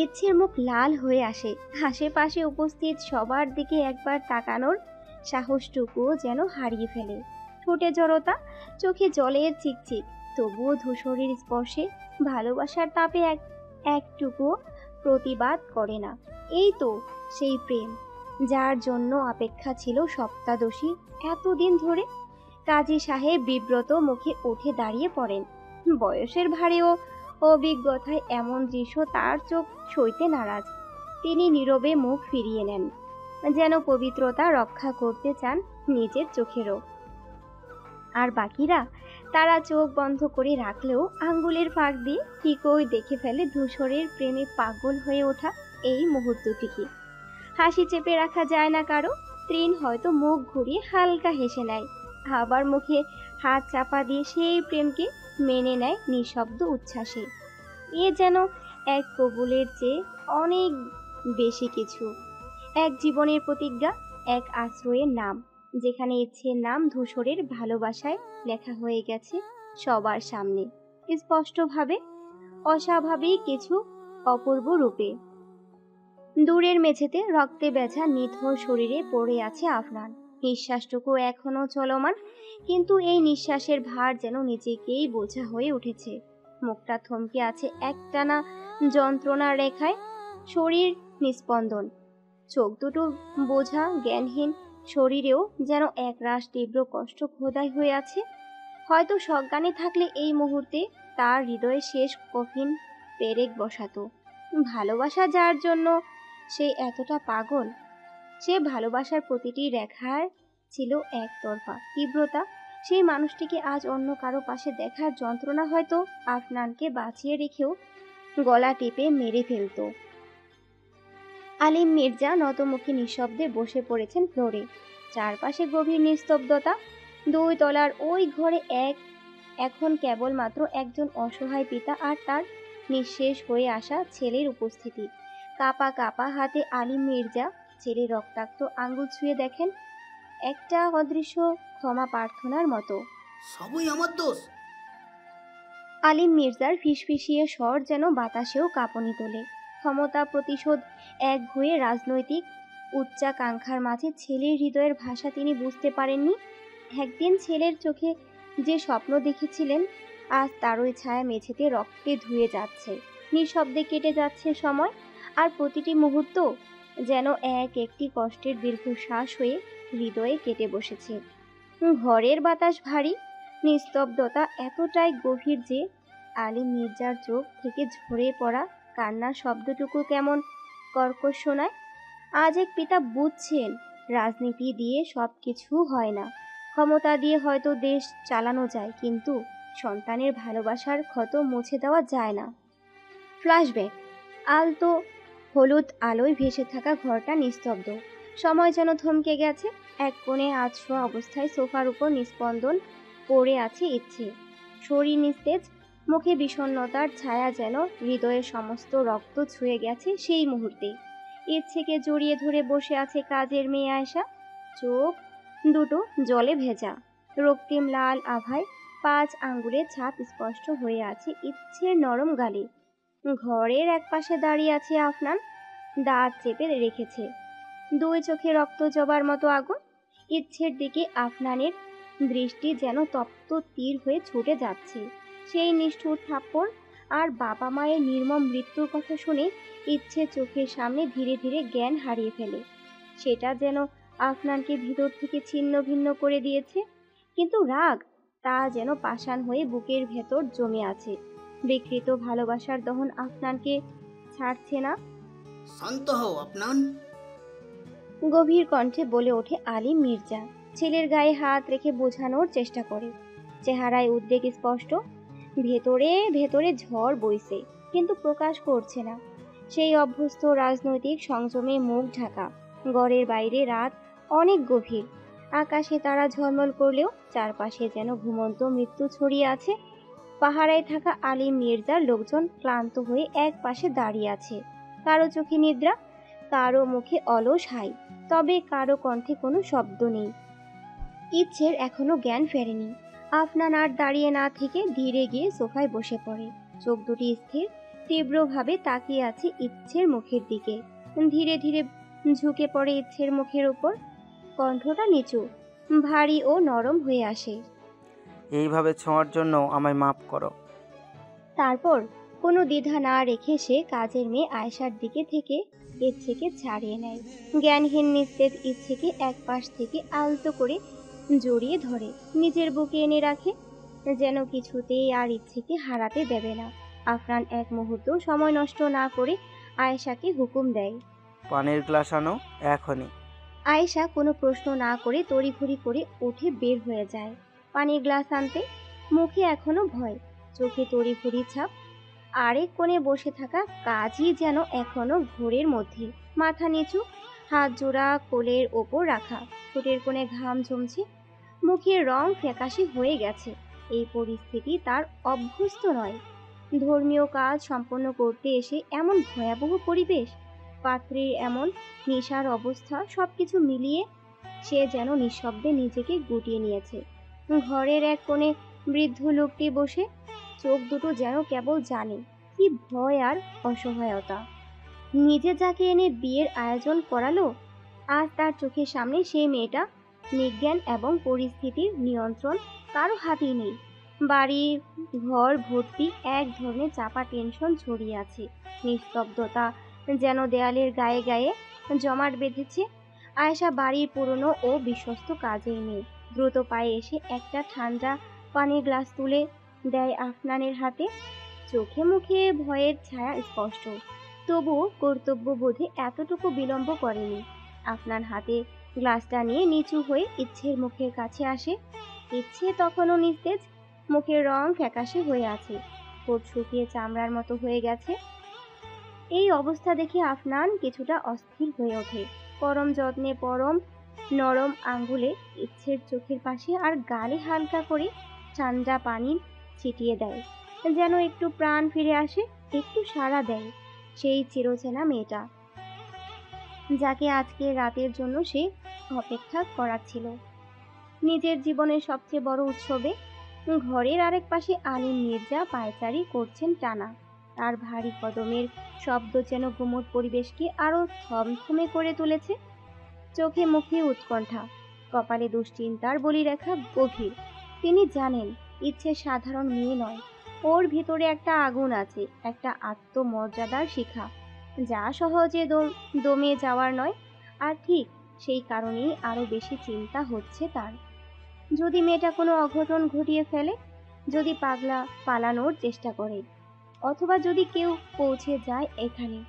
ইচ্ছের মুখ লাল হয়ে আসে। আশেপাশে উপস্থিত সবার দিকে একবার তাকানোর সাহসটুকুও যেন হারিয়ে ফেলে। ঠোঁটে জড়তা, চোখে জলের চিকচিক, তবুও ধূসরের স্পর্শে ভালোবাসার তাপে একটুকুও প্রতিবাদ করে না। এই তো সেই প্রেম যার জন্য অপেক্ষা ছিল সপ্তাদশী এতদিন ধরে। কাজী সাহেব বিব্রত মুখে উঠে দাঁড়িয়ে পড়েন। বয়সের ভারেও অভিজ্ঞতায় এমন দৃশ্য তার চোখ সইতে নারাজ। তিনি নীরবে মুখ ফিরিয়ে নেন, যেন পবিত্রতা রক্ষা করতে চান নিজের চোখেরও। আর বাকিরা, তারা চোখ বন্ধ করে রাখলেও আঙ্গুলের ফাঁক দিয়ে ঠিকই দেখে ফেলে ধূসরের প্রেমে পাগল হয়ে ওঠা এই মুহূর্তটিকে। হাসি চেপে রাখা যায় না কারো। তৃণ হয়তো মুখ ঘুরিয়ে হালকা হেসে নেয়, আবার মুখে হাত চাপা দিয়ে সেই প্রেমকে মেনে নেয় নিঃশব্দ উচ্ছ্বাসে। এ যেন এক কবুলের চেয়ে অনেক বেশি কিছু, এক জীবনের প্রতিজ্ঞা, এক আশ্রয়ের নাম, যেখানে ইচ্ছের নাম ধূসরের ভালোবাসায় লেখা হয়ে গেছে সবার সামনে স্পষ্টভাবে, অস্বাভাবিক কিছু অপূর্ব রূপে। দূরের মেঝেতে রক্তে বেঁধা নিথর শরীরে পড়ে আছে আফনান। নিঃশ্বাসটুকু এখনো চলমান, কিন্তু এই নিঃশ্বাসের ভার যেন নিজেকেই বোঝা হয়ে উঠেছে। মুখটা থমকে আছে একটানা যন্ত্রণার রেখায়, শরীর নিস্পন্দন, চোখ দুটো বোঝা, জ্ঞানহীন শরীরেও যেন একরাশ তীব্র কষ্ট খোদাই হয়ে আছে। হয়তো সজ্ঞানে থাকলে এই মুহূর্তে তার হৃদয়ে শেষ কফিন পেরেক বসাতো। ভালোবাসা যার জন্য সে এতটা পাগল, সে ভালোবাসার প্রতিটি রেখার ছিল একতরফা তীব্রতা। সেই মানুষটিকে আজ অন্য কারো পাশে দেখার যন্ত্রণা হয়তো আফনানকে বাঁচিয়ে রেখেও গলা টিপে মেরে ফেলত। আলিম মির্জা নতমুখী নিঃশব্দে বসে পড়েছেন ফ্লোরে। চারপাশে গভীর নিস্তব্ধতা। দুই তলার ওই ঘরে এখন কেবলমাত্র একজন অসহায় পিতা আর তার নিঃশেষ হয়ে আসা ছেলের উপস্থিতি। কাপা কাপা হাতে আলিম মির্জা ছেলে রক্তাক্ত আঙ্গুল ছুঁয়ে দেখেন, একটা অদৃশ্য ক্ষমা প্রার্থনার মতো। সবই আমার দোষ। আলিম মির্জার ফিসফিসিয়ে স্বর যেন বাতাসেও কাঁপুনি তোলে। ক্ষমতা, প্রতিশোধ, একঘেয়ে রাজনৈতিক উচ্চাকাঙ্ক্ষার মাঝে ছেলের হৃদয়ের ভাষা তিনি বুঝতে পারেননি। একদিন ছেলের চোখে যে স্বপ্ন দেখেছিলেন, আজ তারই ছায়া মেঝেতে রক্তে ধুয়ে যাচ্ছে, নিঃশব্দে কেটে যাচ্ছে সময়। আর প্রতিটি মুহূর্ত যেন একটি কষ্টের দীর্ঘশ্বাস হয়ে হৃদয়ে কেটে বসেছে। ঘরের বাতাস ভারী, নিস্তব্ধতা এতটাই গভীর যে আলিম মির্জার চোখ থেকে ঝরে পড়া কান্নার শব্দটুকু কেমন কর্কশ শোনায়। আজ এক পিতা বুঝছেন, রাজনীতি দিয়ে সব কিছু হয় না, ক্ষমতা দিয়ে হয়তো দেশ চালানো যায়, কিন্তু সন্তানের ভালোবাসার ক্ষত মুছে দেওয়া যায় না। ফ্ল্যাশব্যাক। আলতো হলুদ আলোয় ভেসে থাকা ঘরটা নিস্তব্ধ। সময় যেন থমকে গেছে। এক কোণে আধশোয়া অবস্থায় সোফার উপর নিস্পন্দন পড়ে আছে ইচ্ছে। শরীর নিস্তেজ, মুখে বিষণ্ণতার ছায়া, যেন হৃদয়ের সমস্ত রক্ত ছুঁয়ে গেছে সেই মুহূর্তে। ইচ্ছেকে জড়িয়ে ধরে বসে আছে কাজের মেয়ে আয়েশা। চোখ দুটো জলে ভেজা, রক্তিম লাল আভায় 5 আঙ্গুলের ছাপ স্পষ্ট হয়ে আছে ইচ্ছের নরম গালে। ঘরের একপাশে দাঁড়িয়ে আছে আফনান, দাঁত চেপে রেখেছে, দুই চোখে রক্ত জবার মতো আগুন। ইচ্ছের দিকে আফনানের দৃষ্টি যেন তপ্ত তীর হয়ে ছুটে যাচ্ছে। সেই নিষ্ঠুর থাপ্পড় আর বাবা মায়ের নির্মম মৃত্যুর কথা শুনে ইচ্ছে চোখের সামনে ধীরে ধীরে জ্ঞান হারিয়ে ফেলে। সেটা যেন আফনানকে ভিতর থেকে ছিন্ন ভিন্ন করে দিয়েছে। কিন্তু রাগ, তা যেন পাষাণ হয়ে বুকের ভেতর জমে আছে। বিকৃত ভালোবাসার দহন আফনানকে ছাড়ছে না। শান্ত হও আপনান। গভীর কণ্ঠে বলে ওঠে আলী মির্জা। ছেলের গায়ে হাত রেখে বোঝানোর চেষ্টা করে, চেহারায় উদ্বেগ স্পষ্ট। ভেতরে ভেতরে ঝড় বইছে, কিন্তু প্রকাশ করছে না। সেই অভ্যস্ত রাজনৈতিক সংযমে মুখ ঢাকা। ঘরের বাইরে রাত অনেক গভীর, আকাশে তারা ঝলমল করলেও চারপাশে যেন ঘুমন্ত মৃত্যু ছড়িয়ে আছে। পাহারায় থাকা আলী মির্জার লোকজন ক্লান্ত হয়ে এক পাশে দাঁড়িয়ে আছে। কারো চোখে নিদ্রা, কারো মুখে অলস হাই, তবে কারো কণ্ঠে কোনো শব্দ নেই। ইচ্ছের এখনো জ্ঞান ফেরেনি। আফনান আর দাঁড়িয়ে না থেকে ধীরে গিয়ে সোফায় বসে পড়ে। চোখ দুটি স্থির, তীব্রভাবে তাকিয়ে আছে ইচ্ছের মুখের দিকে। ধীরে ধীরে ঝুঁকে পড়ে ইচ্ছের মুখের উপর। কণ্ঠটা নিচু, ভারী ও নরম হয়ে আসে। এইভাবে ছোঁয়ার জন্য আমায় মাফ করো। তারপর কোনো দ্বিধা না রেখে সে কাজের মেয়ে আয়েশার দিকে থেকে ইচ্ছেকে ছাড়িয়ে নেয়। জ্ঞানহীন নিস্তেজ ইচ্ছেকে এক পাশ থেকে আলতো করে জড়িয়ে ধরে নিজের বুকে এনে রাখে, যেন কিছুতেই আর ইচ্ছেকে হারাতে দেবে না। আফরান এক মুহূর্ত সময় নষ্ট না করে আয়েশাকে হুকুম দেয়, পানির গ্লাস আনো এখনই। আয়েশা কোনো প্রশ্ন না করে তড়িঘড়ি করে উঠে বের হয়ে যায় পানির গ্লাস আনতে। মুখে এখনো ভয়, চোখে তড়িঘড়ি ছাপ। আরেক কোণে বসে থাকা কাজই যেন এখনো ঘোরের মধ্যে, মাথা নিচু, হাত জোড়া কোলের ওপর রাখা, ঠোঁটের কোণে ঘাম জমছে, মুখের রং ফ্যাকাশে হয়ে গেছে। এই পরিস্থিতি তার অভ্যস্ত নয়। ধর্মীয় কাজ সম্পন্ন করতে এসে এমন ভয়াবহ পরিবেশ, পাত্রীর এমন নেশার অবস্থা, সবকিছু মিলিয়ে সে যেন নিঃশব্দে নিজেকে গুটিয়ে নিয়েছে। ঘরের এক কোণে বৃদ্ধ লোকটি বসে, চোখ দুটো যেন কেবল জানে কি ভয় আর অসহায়তা। নিজে যাকে এনে বিয়ের আয়োজন করালো, আজ তার চোখের সামনে সেই মেয়েটা নিজ্ঞান এবং পরিস্থিতির নিয়ন্ত্রণ কারো হাতেই নেই। বাড়ির ঘর ভর্তি এক ধরনের চাপা টেনশন ছড়িয়ে আছে। নিস্তব্ধতা যেন দেয়ালের গায়ে গায়ে জমাট বেঁধেছে। আয়েশা বাড়ির পুরনো ও বিশ্বস্ত কাজের মেয়ে, দ্রুত পায়ে এসে একটা ঠান্ডা পানির গ্লাস তুলে দেয় আফনানের হাতে। চোখে মুখে ভয়ের ছায়া স্পষ্ট, তবুও কর্তব্যবোধে এতটুকু বিলম্ব করেনি। আফনান হাতে গ্লাসটা নিয়ে নিচু হয়ে ইচ্ছের মুখের কাছে আসে। ইচ্ছে তখনও নিস্তেজ, মুখের রং ফ্যাকাশে হয়ে আছে, ঠোঁট শুকিয়ে চামড়ার মতো হয়ে গেছে। এই অবস্থা দেখে আফনান কিছুটা অস্থির হয়ে ওঠে। পরম যত্নে পরম নরম আঙ্গুলে ইচ্ছের চোখের পাশে আর গালে হালকা করে ঠান্ডা পানি ছিটিয়ে দেয়, যেন একটু প্রাণ ফিরে আসে, একটু সাড়া দেয় সেই চিরচেনা মেয়েটা, যাকে আজকে রাতের জন্য সে অপেক্ষা করাচ্ছিল নিজের জীবনের সবচেয়ে বড় উৎসবে। ঘরের আরেক পাশে আলী মির্জা পায়চারি করছেন টানা। তার ভারী কদমের শব্দ যেন গুমট পরিবেশকে আরো থমথমে করে তুলেছে। চোখে মুখে উৎকণ্ঠা, কপালে দুশ্চিন্তার বলিরেখা গভীর। তিনি জানেন ইচ্ছে সাধারণ মেয়ে নয়, ওর ভিতরে একটা আগুন আছে, একটা আত্মমর্যাদার শিখা, যা সহজে দমে যাওয়ার নয়। আর ঠিক সেই কারণেই আরো বেশি চিন্তা হচ্ছে তার। যদি মেয়েটা কোনো অঘটন ঘটিয়ে ফেলে, যদি পাগলা পালানোর চেষ্টা করে, অথবা যদি কেউ পৌঁছে যায় এখানে।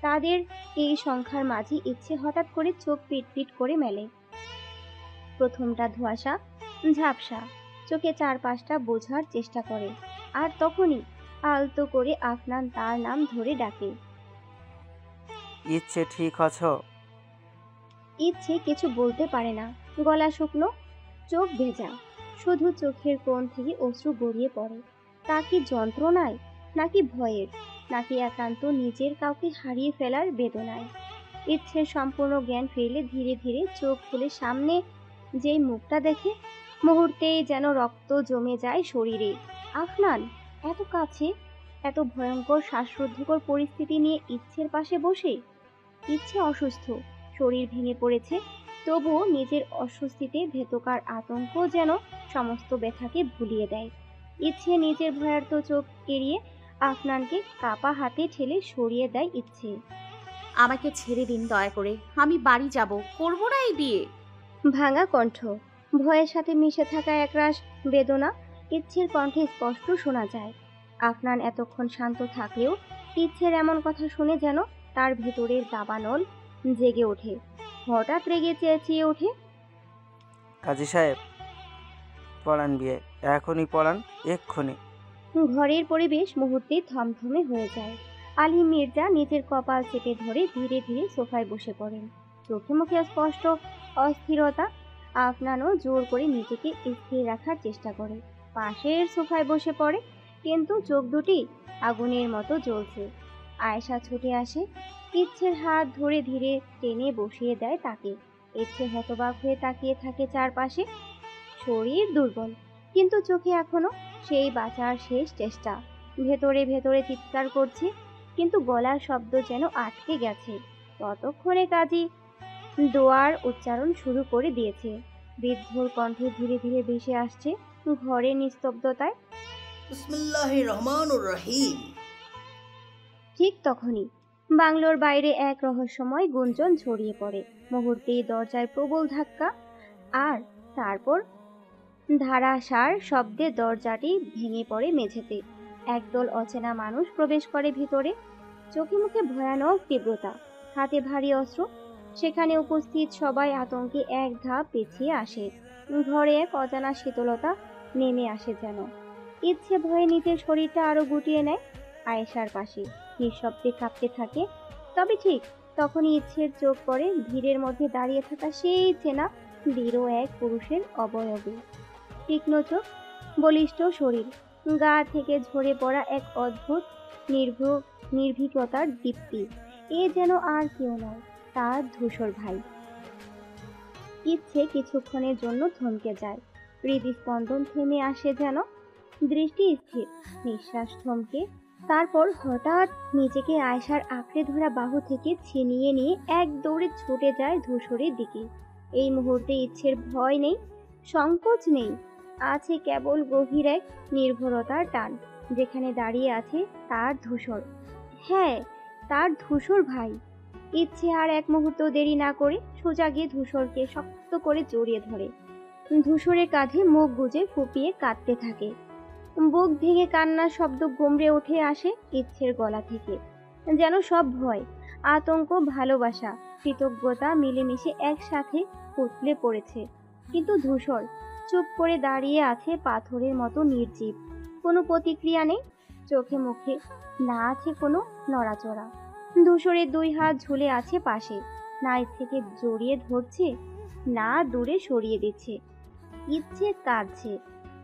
তাদের এই সংখ্যার মাঝে ইচ্ছে হঠাৎ করে চোখ পিটপিট করে মেলে। প্রথমটা ধোঁয়াশা, ঝাপসা, চোখে চারপাশটা বোঝার চেষ্টা করে। আর তখনই আলতো করে আফনান তার নাম ধরে ডাকে, ইচ্ছে ঠিক আছো? ইচ্ছে কিছু বলতে পারে না, গলা শুকনো, চোখ ভেজা, শুধু চোখের কোণ থেকে অশ্রু গড়িয়ে পড়ে। তা কি যন্ত্রণায়, নাকি ভয়ের, নাকি একান্ত নিজের কাউকে হারিয়ে ফেলার বেদনায়? ইচ্ছের সম্পূর্ণ জ্ঞান ফিরলে ধীরে ধীরে চোখ খুলে সামনে যেই মুখটা দেখে, মুহূর্তেই যেন রক্ত জমে যায় শরীরে। আফনান, এত কাছে, এত ভয়ঙ্কর শ্বাসরুদ্ধকর পরিস্থিতি নিয়ে ইচ্ছের পাশে বসে? ইচ্ছে অসুস্থ, শরীর ভেঙে পড়েছে, তবুও নিজের অস্বস্তিতে ভেতকার আতঙ্ক যেন সমস্ত ব্যথাকে ভুলিয়ে দেয়। ইচ্ছে নিজের ভয়ার্ত চোখ এড়িয়ে আফনানকে কাপা হাতে ঠেলে সরিয়ে দেয় ইচ্ছে। আমাকে ছেড়ে দিন দয়া করে, আমি বাড়ি যাব, করব না এই বিয়ে। ভাঙা কণ্ঠ, ভয়ের সাথে মিশে থাকা একরাশ বেদনা ইচ্ছের কণ্ঠে স্পষ্ট শোনা যায়। আফনান এতক্ষণ শান্ত থাকলেও ইচ্ছের এমন কথা শুনে যেন তার ভেতরের দাবানল জেগে ওঠে। হঠাৎ রেগে চেঁচিয়ে ওঠে, কাজী সাহেব, পড়ান বিয়ে, এখনই পড়ান, এক্ষুনি। ঘরের পরিবেশ মুহূর্তে থমথমে হয়ে যায়। আলী মির্জা নিজের কপাল চেপে ধরে ধীরে ধীরে সোফায় বসে পড়েন। চোখে মুখে স্পষ্ট অস্থিরতা। আফনানও জোর করে নিজেকে স্থির রাখার চেষ্টা করে, পাশের সোফায় বসে পড়ে, কিন্তু চোখ দুটি আগুনের মতো জ্বলছে। আয়েশা ছুটে আসে, ইচ্ছের হাত ধরে ধীরে টেনে বসিয়ে দেয় তাকে। ইচ্ছে হতবাক হয়ে তাকিয়ে থাকে চারপাশে। শরীর দুর্বল, কিন্তু চোখে এখনো সেই বাঁচার শেষ চেষ্টা। ভেতরে ভেতরে চিৎকার করছে, কিন্তু গলার শব্দ যেন আটকে গেছে। ততক্ষণে কাজী দোয়ার উচ্চারণ শুরু করে দিয়েছে। বৃদ্ধর কণ্ঠে ধীরে ধীরে ভেসে আসছে ঘরে নিস্তব্ধতায়, বিসমিল্লাহির রহমানির রহিম। ঠিক তখনই বাংলোর বাইরে এক রহস্যময় গুঞ্জন ছড়িয়ে পড়ে। মুহূর্তেই দরজায় প্রবল ধাক্কা, আর তারপর ধারাসার শব্দে দরজাটি ভেঙে পড়ে মেঝেতে। একদল অচেনা মানুষ প্রবেশ করে ভিতরে, চোখে মুখে ভয়ানক তীব্রতা, হাতে ভারী অস্ত্র। সেখানে উপস্থিত সবাই আতঙ্কে এক ধাপ পিছিয়ে আসে। ঘরে এক অজানা শীতলতা নেমে আসে যেন। ইচ্ছে ভয়ে নিজের শরীরটা আরো গুটিয়ে নেয়। আয়েশার পাশে নিঃশব্দে কাঁপতে থাকে। তবে ঠিক তখনই ইচ্ছের চোখ পড়ে ভিড়ের মধ্যে দাঁড়িয়ে থাকা সেই চেনা দৃঢ় এক পুরুষের অবয়বে। তীক্ষ্ণ চোখ, বলিষ্ঠ শরীর, গা থেকে ঝরে পড়া এক অদ্ভুত নির্ভীকতার দীপ্তি। এ যেন আর কেউ নয়, তার ধূসর ভাই। ইচ্ছে কিছুক্ষণের জন্য থমকে যায়, হৃদস্পন্দন থেমে আসে যেন, দৃষ্টি স্থির, নিঃশ্বাস থমকে। তারপর হঠাৎ নিজেকে আয়েশার আঁকড়ে ধরা বাহু থেকে ছিনিয়ে নিয়ে এক দৌড়ে ছুটে যায় ধূসরের দিকে। এই মুহূর্তে ইচ্ছের ভয় নেই, সংকোচ নেই, আছে কেবল গভীর এক নির্ভরতার টান। যেখানে দাঁড়িয়ে আছে তার ধূসর, হ্যাঁ তার ধূসর ভাই। ইচ্ছে আর এক মুহূর্ত দেরি না করে সোজা গিয়ে ধূসরকে শক্ত করে জড়িয়ে ধরে। ধূসরের কাঁধে মুখ গুজে ফুপিয়ে কাঁদতে থাকে। বুক ভেঙে কান্নার শব্দ গুমড়ে উঠে আসে ইচ্ছের গলা থেকে। যেন সব ভয়, আতঙ্ক, ভালোবাসা, কৃতজ্ঞতা মিলেমিশে একসাথে উথলে পড়েছে। কিন্তু ধূসর চুপ করে দাঁড়িয়ে আছে, পাথরের মতো নির্জীব। কোনো প্রতিক্রিয়া নেই, চোখে মুখে না আছে কোনো নড়াচড়া। ধূসরের দুই হাত ঝুলে আছে পাশে, না ইচ্ছেকে জড়িয়ে ধরছে, না দূরে সরিয়ে দিচ্ছে। ইচ্ছে কাঁদছে,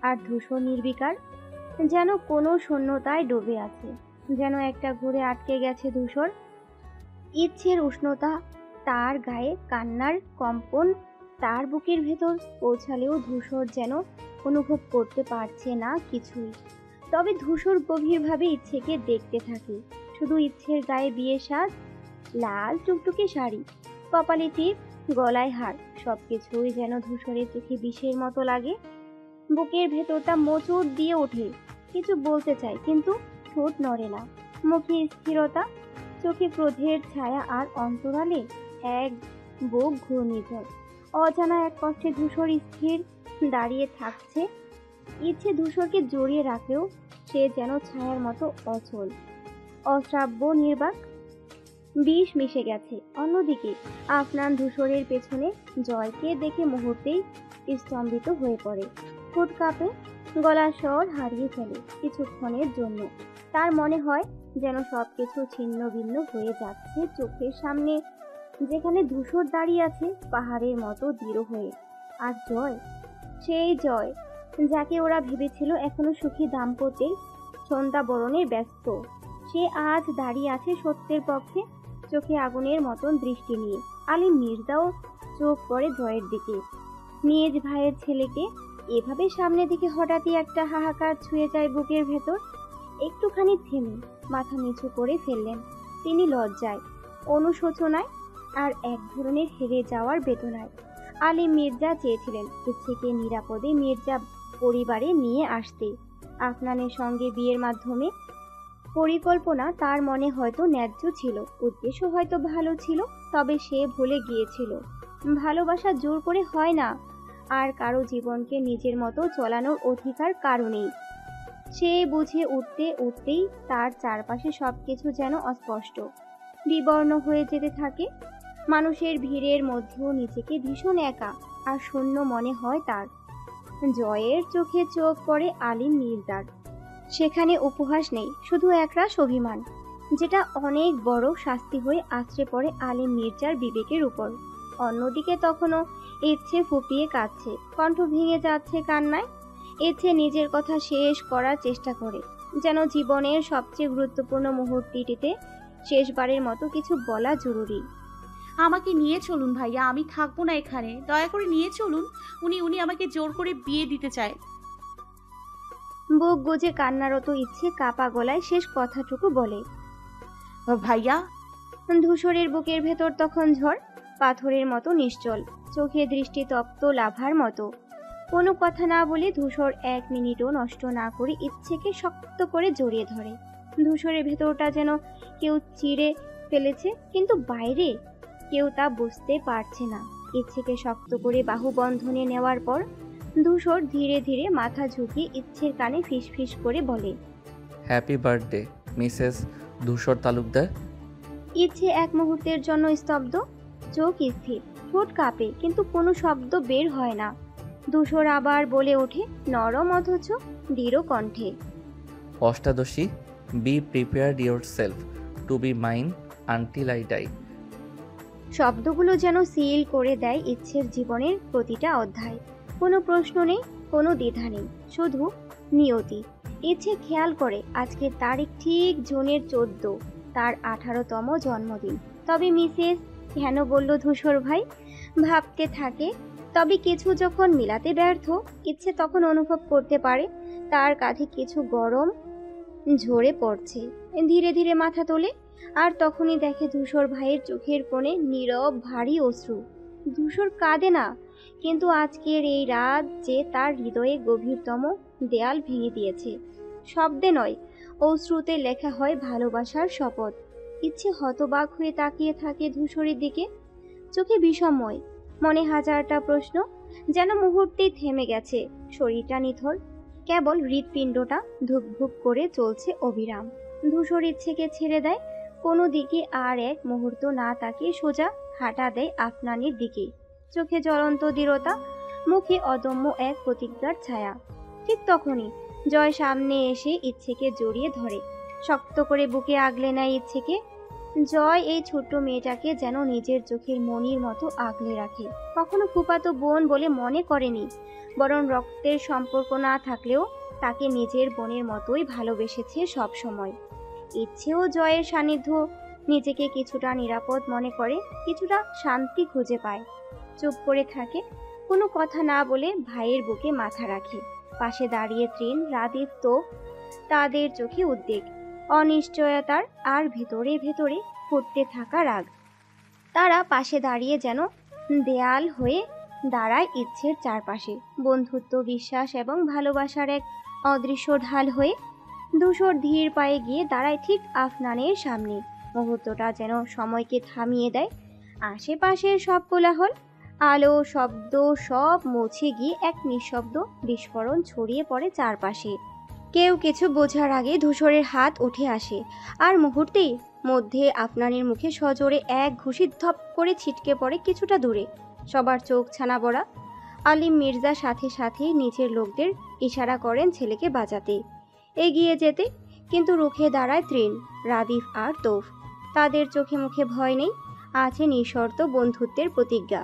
আর ধূসর নির্বিকার, যেন কোনো শূন্যতায় ডুবে আছে, যেন একটা ঘুরে আটকে গেছে ধূসর। ইচ্ছের উষ্ণতা তার গায়ে, কান্নার কম্পন তার বুকের ভেতর পৌঁছালেও ধূসর যেন অনুভব করতে পারছে না কিছুই। তবে ধূসর গভীরভাবে ইচ্ছেকে দেখতে থাকে। শুধু ইচ্ছের গায়ে বিয়ের সাজ, লাল টুকটুকে শাড়ি, কপালে টিপ, গলায় হার, সবকিছুই যেন ধূসরের চোখে বিষের মতো লাগে। বুকের ভেতরটা মোচড় দিয়ে ওঠে, কিছু বলতে চায়, কিন্তু ঠোঁট নড়ে না। মুখে স্থিরতা, চোখে ক্রোধের ছায়া, আর অন্তরালে এক বুক ঘূর্ণিঝড়। অজানা এক কষ্টে ধূসর স্থির দাঁড়িয়ে থাকছে। ইচ্ছে ধূসরকে জড়িয়ে রাখলেও সে যেন ছায়ার মতো অচল, অশ্রাব্য, নির্বাক, বিষ মিশে গেছে। অন্যদিকে আফনান ধূসরের পেছনে জয়কে দেখে মুহূর্তেই স্তম্ভিত হয়ে পড়ে। ঠোঁট কাঁপে, গলার স্বর হারিয়ে ফেলে কিছুক্ষণের জন্য। তার মনে হয় যেন সবকিছু ছিন্ন ভিন্ন হয়ে যাচ্ছে চোখের সামনে। যেখানে ধূসর দাঁড়িয়ে আছে পাহাড়ের মতো দৃঢ় হয়ে, আর জয়, সেই জয় যাকে ওরা ভেবেছিল এখনো সুখী দাম্পত্যের সন্ধ্যা বরণে ব্যস্ত, সে আজ দাঁড়িয়ে আছে সত্যের পক্ষে, চোখে আগুনের মতন দৃষ্টি নিয়ে। আলী মির্জাও চোখ পড়ে জয়ের দিকে। নিজ ভাইয়ের ছেলেকে এভাবে সামনে থেকে হঠাৎই একটা হাহাকার ছুঁয়ে যায় বুকের ভেতর। একটুখানি থেমে মাথা নিচু করে ফেললেন। তিনি লজ্জায়, অনুশোচনায় আর এক ধরনের হেরে যাওয়ার বেদনায়। আলিম মির্জা চেয়েছিলেন ইচ্ছেকে নিরাপদে মির্জা পরিবারে নিয়ে আসতে। আফনানের সঙ্গে বিয়ের মাধ্যমে পরিকল্পনা তার মনে হয়তো ন্যায্য ছিল, উদ্দেশ্য হয়তো ভালো ছিল, তবে সে ভুলে গিয়েছিল ভালোবাসা জোর করে হয় না, আর কারো জীবনকে নিজের মতো চলানোর অধিকার কারো নেই। সে বুঝে উঠতে উঠতেই তার চারপাশে সবকিছু যেন অস্পষ্ট, বিবর্ণ হয়ে যেতে থাকে। মানুষের ভিড়ের মধ্যেও নিজেকে ভীষণ একা আর শূন্য মনে হয় তার। জয়ের চোখে চোখ পড়ে আলিম মির্জার। সেখানে উপহাস নেই, শুধু একরাশ অভিমান, যেটা অনেক বড় শাস্তি হয়ে আছড়ে পড়ে আলিম মির্জার বিবেকের উপর। অন্যদিকে তখনও ইচ্ছে ফুপিয়ে কাঁদছে, কণ্ঠ ভেঙে যাচ্ছে কান্নায়। ইচ্ছে নিজের কথা শেষ করার চেষ্টা করে, যেন জীবনের সবচেয়ে গুরুত্বপূর্ণ মুহূর্তটিতে শেষবারের মতো কিছু বলা জরুরি। আমাকে নিয়ে চলুন ভাইয়া, আমি থাকবো না এখানে, দয়া করে নিয়ে চলুন। উনি আমাকে জোর করে বিয়ে দিতে চায়। বুক গুজে কান্নারত ইচ্ছে কাপা গলায় শেষ কথাটুকু বলে। ভাইয়া। ধূসরের বুকের ভেতর তখন ঝড়, পাথরের মতো নিশ্চল, চোখে দৃষ্টি তপ্ত লাভার মতো। কোনো কথা না বলে ধূসর এক মিনিটও নষ্ট না করে ইচ্ছেকে শক্ত করে জড়িয়ে ধরে। ধূসরের ভেতরটা যেন কেউ চিড়ে ফেলেছে, কিন্তু বাইরে কেউ তা বুঝতে পারছে না। ইচ্ছেকে শক্ত করে বাহুবন্ধনে নেওয়ার পর ধূসর ধীরে ধীরে মাথা ঝুঁকিয়ে ইচ্ছের কানে ফিসফিস করে বলে, হ্যাপি বার্থডে মিসেস ধূসর তালুকদার। ইচ্ছে এক মুহূর্তের জন্য স্তব্ধ, চোখ স্থির, ঠোঁট কাঁপে, কিন্তু কোনো শব্দ বের হয় না। ধূসর আবার বলে ওঠে নরম অথচ দৃঢ় কণ্ঠে, অষ্টাদশী, be prepared yourself to be mine until I die. শব্দগুলো যেন সিল করে দেয় ইচ্ছের জীবনের প্রতিটা অধ্যায়। কোনো প্রশ্ন নেই, কোনো দ্বিধা নেই, শুধু নিয়তি। ইচ্ছে খেয়াল করে আজকের তারিখ ঠিক জুনের 14, তার 18তম জন্মদিন। তবে মিসেস কেন বলল ধূসর ভাই? ভাবতে থাকে। তবে কিছু যখন মিলাতে ব্যর্থ, ইচ্ছে তখন অনুভব করতে পারে তার কাঁধে কিছু গরম ঝরে পড়ছে। ধীরে ধীরে মাথা তোলে, আর তখনই দেখে ধূসর ভাইয়ের চোখের কোণে নীরব ভারী অশ্রু। ধূসর কাঁদে না, কিন্তু আজকের এই রাত যে তার হৃদয়ে গভীরতম দেয়াল ভেঙে দিয়েছে। শব্দে নয়, অশ্রুতে লেখা হয় ভালোবাসার শপথ। ইচ্ছে হতবাক হয়ে তাকিয়ে থাকে ধূসরের দিকে, চোখে বিষময়, মনে হাজারটা প্রশ্ন। যেন মুহূর্তেই থেমে গেছে শরীরটা নিথর, কেবল হৃৎপিণ্ডটা ধুকভুক করে চলছে অবিরাম। ধূসর ইচ্ছেকে ছেড়ে দেয়, কোনো দিকে আর এক মুহূর্ত না তাকিয়ে সোজা হাঁটা দেয় আফনানের দিকে। চোখে জ্বলন্ত দৃঢ়তা, মুখে অদম্য এক প্রতিজ্ঞার ছায়া। ঠিক তখনই জয় সামনে এসে ইচ্ছেকে জড়িয়ে ধরে, শক্ত করে বুকে আগলে নেয় ইচ্ছেকে। জয় এই ছোট্ট মেয়েটাকে যেন নিজের চোখের মণির মতো আগলে রাখে। কখনো ফুফাতো বোন বলে মনে করেনি, বরং রক্তের সম্পর্ক না থাকলেও তাকে নিজের বোনের মতোই ভালোবেসেছে সব সময়। ইচ্ছেও জয়ের সান্নিধ্য নিজেকে কিছুটা নিরাপদ মনে করে, কিছুটা শান্তি খুঁজে পায়। চুপ করে থাকে, কোনো কথা না বলে ভাইয়ের বুকে মাথা রাখে। পাশে দাঁড়িয়ে তৃণ, রাদীপ, তো তাদের চোখে উদ্বেগ, অনিশ্চয়তার আর ভেতরে ভেতরে ফুটতে থাকা রাগ। তারা পাশে দাঁড়িয়ে যেন দেয়াল হয়ে দাঁড়ায় ইচ্ছের চারপাশে, বন্ধুত্ব, বিশ্বাস এবং ভালোবাসার এক অদৃশ্য ঢাল হয়ে। ধূসর ধীর পায়ে গিয়ে দাঁড়ায় ঠিক আফনানের সামনে। মুহূর্তটা যেন সময়কে থামিয়ে দেয়। আশেপাশের সব কোলাহল, আলো, শব্দ সব মুছে গিয়ে এক নিঃশব্দ বিস্ফোরণ ছড়িয়ে পড়ে চারপাশে। কেউ কিছু বোঝার আগে ধূসরের হাত উঠে আসে, আর মুহূর্তেই মধ্যে আফনানের মুখে সজোরে এক ঘুষি ধপ করে ছিটকে পড়ে কিছুটা দূরে। সবার চোখ ছানা বড়া। আলিম মির্জা সাথে সাথে নিচের লোকদের ইশারা করেন ছেলেকে বাঁচাতে, এগিয়ে যেতে, কিন্তু রুখে দাঁড়ায় তৃণ, রাদীপ আর তৌফ। তাদের চোখে মুখে ভয় নেই, আছে নিঃশর্ত বন্ধুত্বের প্রতিজ্ঞা।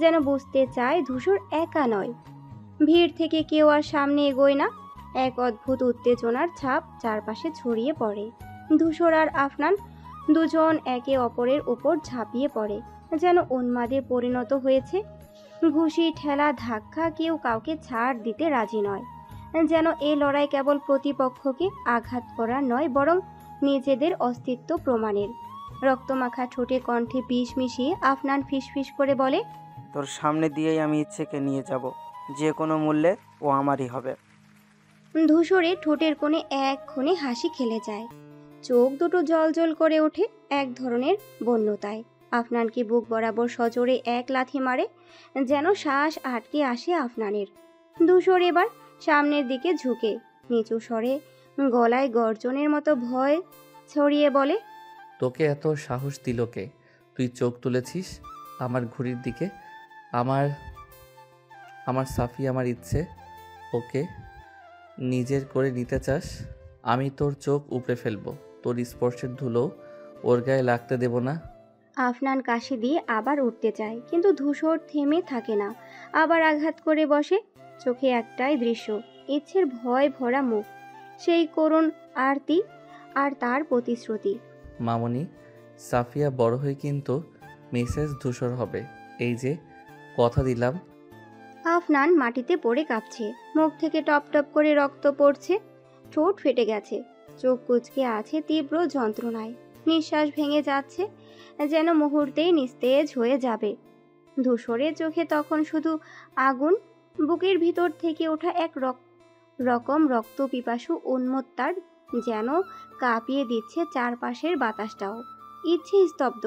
যেন বুঝতে চায় ধূসর একা নয়। ভিড় থেকে কেউ আর সামনে এগোয় না। এক অদ্ভুত উত্তেজনার ছাপ চারপাশে ছড়িয়ে পড়ে। ধূসর আর আফনান দুজন একে অপরের উপর ঝাঁপিয়ে পড়ে, যেন উন্মাদে পরিণত হয়েছে। ঘুষি, ঠেলা, ধাক্কা, কেউ কাউকে ছাড় দিতে রাজি নয়। যেন এই লড়াই কেবল প্রতিপক্ষকে আঘাত করা নয়, বরং নিজেদের অস্তিত্ব প্রমাণের। রক্তমাখা ঠোঁটে কণ্ঠে বিষ মিশিয়ে আফনান ফিসফিস করে বলে, তোর সামনে দিয়েই আমি ইচ্ছেকে নিয়ে যাব, যে কোনো মূল্যে ও আমারই হবে। ধূসরে ঠোঁটের কোণে এক্ষণে হাসি খেলে যায়, চোখ দুটো জল করে ওঠে এক ধরনের বন্যতায়। আফনানকে বুক বরাবর সজোরে এক লাথি মারে, যেন শ্বাস আটকে আসে আফনানের। ধূসর এবার সামনের দিকে ঝুঁকে নিচু স্বরে গলায় গর্জনের মতো ভয় ছড়িয়ে বলে, তোকে এত সাহস দিল কে? তুই চোখ তুলেছিস আমার ঘড়ির দিকে। আমার আমার সাফি, আমার ইচ্ছে, ওকে নিজের করে নিতে চাস? আমি তোর চোখ উপড়ে ফেলবো, তোর স্পর্শের ধুলো ওর গায়ে লাগতে দেব না। আফনান কাশি দিয়ে আবার উঠতে চায়, কিন্তু ধূসর থেমে থাকে না, আবার আঘাত করে বসে। চোখে একটাই দৃশ্য, ইচ্ছের ভয় ভরা মুখ, সেই করুণ আরতি আর তার প্রতিশ্রুতি। মামনি, সাফিয়া বড় হয়ে কিন্তু মিসেস ধূসর হবে, এই যে কথা দিলাম। আফনান মাটিতে পড়ে কাঁপছে, মুখ থেকে টপ টপ করে রক্ত পড়ছে, ঠোঁট ফেটে গেছে, চোখ কুঁচকে আছে তীব্র যন্ত্রণায়, নিঃশ্বাস ভেঙে যাচ্ছে, যেন মুহূর্তেই নিস্তেজ হয়ে যাবে। ধূসরের চোখে তখন শুধু আগুন, বুকের ভিতর থেকে ওঠা এক রকম রক্ত পিপাসু উন্মত্তার, যেন কাঁপিয়ে দিচ্ছে চারপাশের বাতাসটাও। ইচ্ছে স্তব্ধ।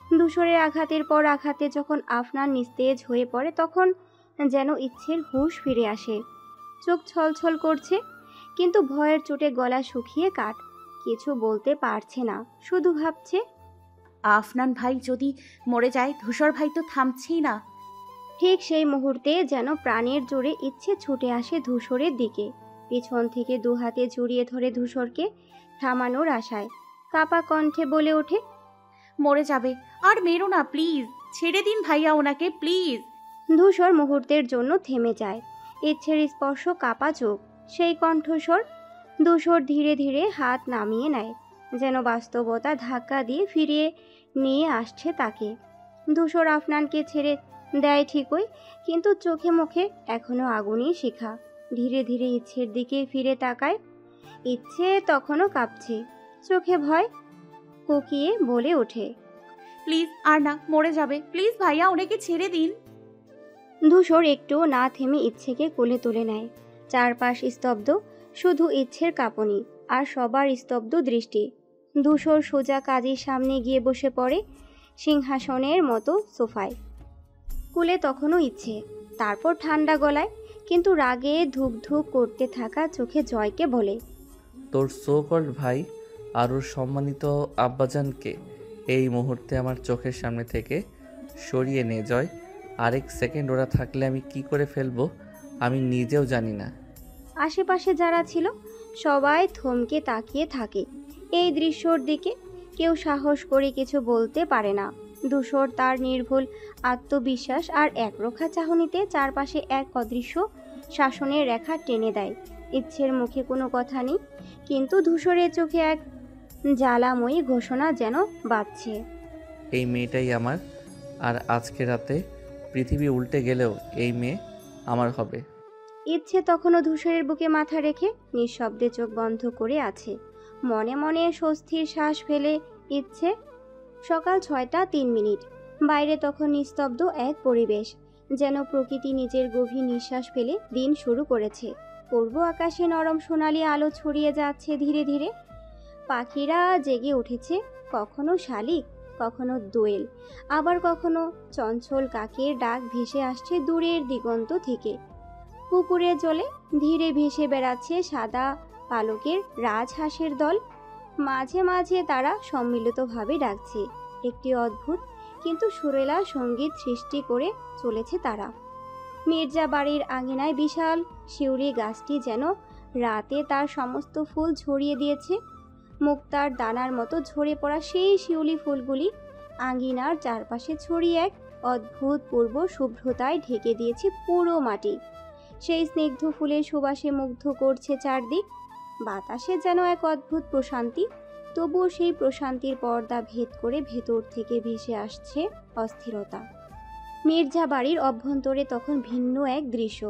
ধূসরের আঘাতের পর আঘাতে যখন আফনান নিস্তেজ হয়ে পড়ে, তখন যেন ইচ্ছের হুঁশ ফিরে আসে। চোখ ছলছল করছে, কিন্তু ভয়ের চোটে গলা শুকিয়ে কাঠ, কিছু বলতে পারছে না, শুধু ভাবছে। আফনান ভাই যদি মরে যায়, ধূসর ভাই তো থামছেই না। ঠিক সেই মুহূর্তে যেন প্রাণের জোরে ইচ্ছে ছুটে আসে ধূসরের দিকে, পিছন থেকে দু হাতে জড়িয়ে ধরে ধূসরকে থামানোর আশায় কাপা কণ্ঠে বলে ওঠে, মরে যাবে, আর মেরো না প্লিজ, ছেড়ে দিন ভাইয়া ওনাকে প্লিজ। ধূসর মুহূর্তের জন্য থেমে যায়, ইচ্ছের স্পর্শ কাপা চোখ, সেই কণ্ঠস্বর। ধূসর ধীরে ধীরে হাত নামিয়ে নেয়, যেন বাস্তবতা ধাক্কা দিয়ে ফিরিয়ে নিয়ে আসছে তাকে। ধূসর আফনানকে ছেড়ে দেয় ঠিকই, কিন্তু চোখে মুখে এখনো আগুনই শিখা। ধীরে ধীরে ইচ্ছের দিকে ফিরে তাকায়, ইচ্ছে তখনও কাঁপছে, চোখে ভয় কুকিয়ে বলে ওঠে, প্লিজ আর না, মরে যাবে, প্লিজ ভাইয়া ওনাকে ছেড়ে দিন। ধূসর একটুও না থেমে ইচ্ছেকে কোলে তুলে নেয়। চারপাশ স্তব্ধ, শুধু ইচ্ছের কাঁপুনি আর সবার স্তব্ধ দৃষ্টি। ধূসর সোজা কাজের সামনে গিয়ে বসে পড়ে সিংহাসনের মতো সোফায়, কোলে তখনও ইচ্ছে। তারপর ঠান্ডা গলায় কিন্তু রাগে ধুক ধুক করতে থাকা চোখে জয়কে বলে, তোর সো কল্ড ভাই আর ওর সম্মানিত আব্বাজানকে এই মুহূর্তে আমার চোখের সামনে থেকে সরিয়ে নে জয়। আরেক সেকেন্ড ওরা থাকলে আমি কি করে ফেলবো আমি নিজেও জানি না। আশেপাশে যারা ছিল সবাই থমকে তাকিয়ে থাকে এই দৃশ্যর দিকে, কেউ সাহস করে কিছু বলতে পারে না। ধূসর তার নির্ভুল আত্মবিশ্বাস আর একরোখা চাহনিতে চারপাশে এক অদৃশ্য শাসনের রেখা টেনে দেয়। ইচ্ছের মুখে কোনো কথা নেই, কিন্তু ধূসরের চোখে এক জ্বালাময়ী ঘোষণা যেন বাজছে, এই মেয়েটাই আমার, আর আজকে রাতে পৃথিবী উল্টে গেলেও এই মেয়ে আমার হবে। ইচ্ছে তখনও ধূসরের বুকে মাথা রেখে নিঃশব্দে চোখ বন্ধ করে আছে, মনে মনে স্বস্তির শ্বাস ফেলে ইচ্ছে। সকাল 6:03, বাইরে তখন নিস্তব্ধ এক পরিবেশ, যেন প্রকৃতি নিজের গভীর নিঃশ্বাস ফেলে দিন শুরু করেছে। পূর্ব আকাশে নরম সোনালি আলো ছড়িয়ে যাচ্ছে ধীরে ধীরে, পাখিরা জেগে উঠেছে, কখনো শালিক, কখনো দোয়েল, আবার কখনো চঞ্চল কাকের ডাক ভেসে আসছে দূরের দিগন্ত থেকে। পুকুরের জলে ধীরে ভেসে বেড়াচ্ছে সাদা পালকের রাজহাঁসের দল, মাঝে মাঝে তারা সম্মিলিতভাবে ডাকছে, একটি অদ্ভুত কিন্তু সুরেলা সঙ্গীত সৃষ্টি করে চলেছে তারা। মির্জা বাড়ির আঙিনায় বিশাল শিউরি গাছটি যেন রাতে তার সমস্ত ফুল ঝরিয়ে দিয়েছে। মুক্তার দানার মতো ঝরে পড়া সেই শিউলি ফুলগুলি আঙিনার চারপাশে ছড়িয়ে এক অদ্ভুত পূর্ব শুভ্রতায় ঢেকে দিয়েছে পুরো মাটি। সেই স্নিগ্ধ ফুলের সুবাসে মুগ্ধ করছে চারদিক, বাতাসে যেন এক অদ্ভুত প্রশান্তি। তবুও সেই প্রশান্তির পর্দা ভেদ করে ভেতর থেকে ভেসে আসছে অস্থিরতা। মির্জা বাড়ির অভ্যন্তরে তখন ভিন্ন এক দৃশ্য,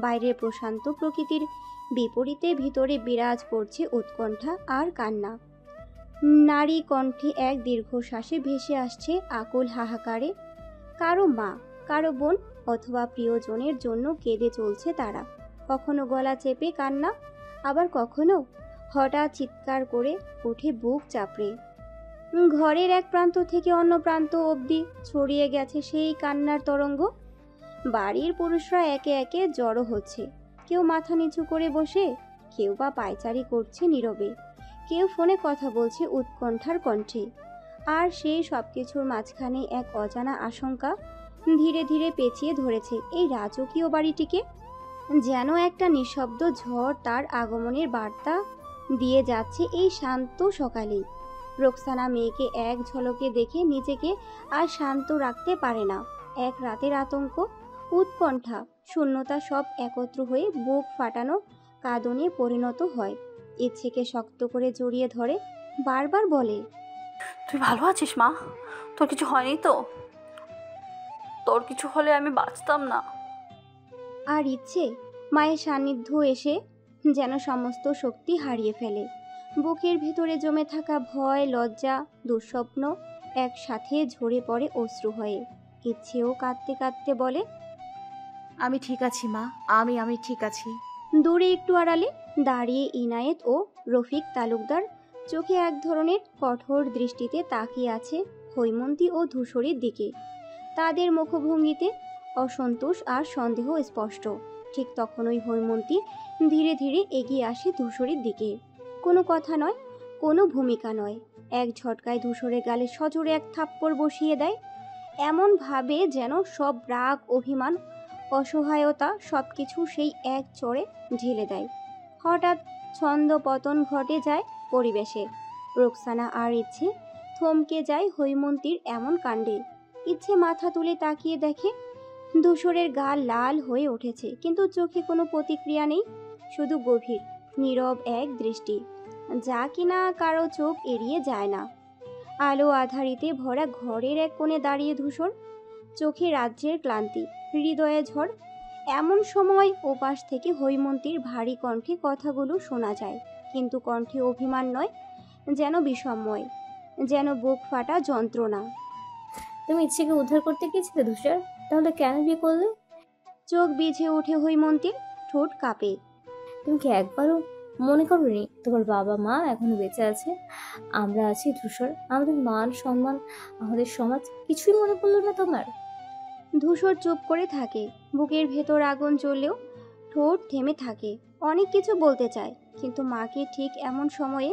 বাইরের প্রশান্ত প্রকৃতির বিপরীতে ভিতরে বিরাজ করছে উৎকণ্ঠা আর কান্না। নারী কণ্ঠে এক দীর্ঘশ্বাসে ভেসে আসছে আকুল হাহাকারে। কারো মা, কারো বোন অথবা প্রিয়জনের জন্য কেঁদে চলছে তারা। কখনো গলা চেপে কান্না, আবার কখনো হঠাৎ চিৎকার করে ওঠে বুক চাপড়ে। ঘরের এক প্রান্ত থেকে অন্য প্রান্ত অবধি ছড়িয়ে গেছে সেই কান্নার তরঙ্গ। বাড়ির পুরুষরা একে একে জড়ো হচ্ছে, কেউ মাথা নিচু করে বসে, কেউ বা পায়চারি করছে নীরবে, কেউ ফোনে কথা বলছে উৎকণ্ঠার কণ্ঠে। আর সেই সব কিছুর মাঝখানে এক অজানা আশঙ্কা ধীরে ধীরে পেঁচিয়ে ধরেছে এই রাজকীয় বাড়িটিকে। যেন একটা নিঃশব্দ ঝড় তার আগমনের বার্তা দিয়ে যাচ্ছে এই শান্ত সকালেই। রোকসানা মেয়েকে এক ঝলকে দেখে নিজেকে আর শান্ত রাখতে পারে না। এক রাতের আতঙ্ক, উৎকণ্ঠা, শূন্যতা সব একত্র হয়ে বুক ফাটানো কাঁদনে পরিণত হয়। ইচ্ছেকে শক্ত করে জড়িয়ে ধরে বারবার বলে, তুই ভালো আছিস মা? তোর কিছু হয়নি তো? তোর কিছু হলে আমি বাঁচতাম না। আর ইচ্ছে মায়ের সান্নিধ্য এসে যেন সমস্ত শক্তি হারিয়ে ফেলে। বুকের ভেতরে জমে থাকা ভয়, লজ্জা, দুঃস্বপ্ন একসাথে ঝরে পড়ে অশ্রু হয়ে। ইচ্ছেও কাঁদতে কাঁদতে বলে, আমি ঠিক আছি মা, আমি ঠিক আছি। দূরে একটু আড়ালে দাঁড়িয়ে ইনায়েত ও রফিক তালুকদার চোখে এক ধরনের কঠোর দৃষ্টিতে তাকিয়ে আছে হৈমন্তী ও ধূসরের দিকে। তাদের মুখভঙ্গিতে অসন্তোষ আর সন্দেহ স্পষ্ট। ঠিক তখনই হৈমন্তী ধীরে ধীরে এগিয়ে আসে ধূসরের দিকে। কোনো কথা নয়, কোনো ভূমিকা নয়, এক ঝটকায় ধূসরের গালে সজোরে এক থাপ্পড় বসিয়ে দেয়। এমন ভাবে যেন সব রাগ, অভিমান, অসহায়তা সবকিছু সেই এক চড়ে ঢেলে দেয়। হঠাৎ ছন্দপতন ঘটে যায় পরিবেশে। রোকসানা আর ইচ্ছে থমকে যায় হৈমন্তীর এমন কাণ্ডে। ইচ্ছে মাথা তুলে তাকিয়ে দেখে ধূসরের গাল লাল হয়ে উঠেছে, কিন্তু চোখে কোনো প্রতিক্রিয়া নেই, শুধু গভীর নীরব এক দৃষ্টি, যা কিনা কারো চোখ এড়িয়ে যায় না। আলো আধারিতে ভরা ঘরের এক কোণে দাঁড়িয়ে ধূসর, চোখে রাজ্যের ক্লান্তি, হৃদয়ে ঝড়। এমন সময় ওপাশ থেকে হৈমন্তীর ভারী কণ্ঠে কথাগুলো শোনা যায়, কিন্তু কণ্ঠে অভিমান নয়, যেন বিষময়, যেন বুক ফাটা যন্ত্রণা। তুমি ইচ্ছেকে উদ্ধার করতে গিয়েছিলে ধূসর, তাহলে কেন বিয়ে করলে? চোখ বিঝে ওঠে হৈমন্তীর, ঠোঁট কাঁপে। তুমি কি একবারও মনে করোনি তোমার বাবা মা এখনো বেঁচে আছে, আমরা আছি ধূসর, আমাদের মান সম্মান, আমাদের সমাজ, কিছুই মনে পড়লো না তোমার? ধূসর চুপ করে থাকে, বুকের ভেতর আগুন জ্বললেও ঠোঁট থেমে থাকে। অনেক কিছু বলতে চায়, কিন্তু মাকে ঠিক এমন সময়ে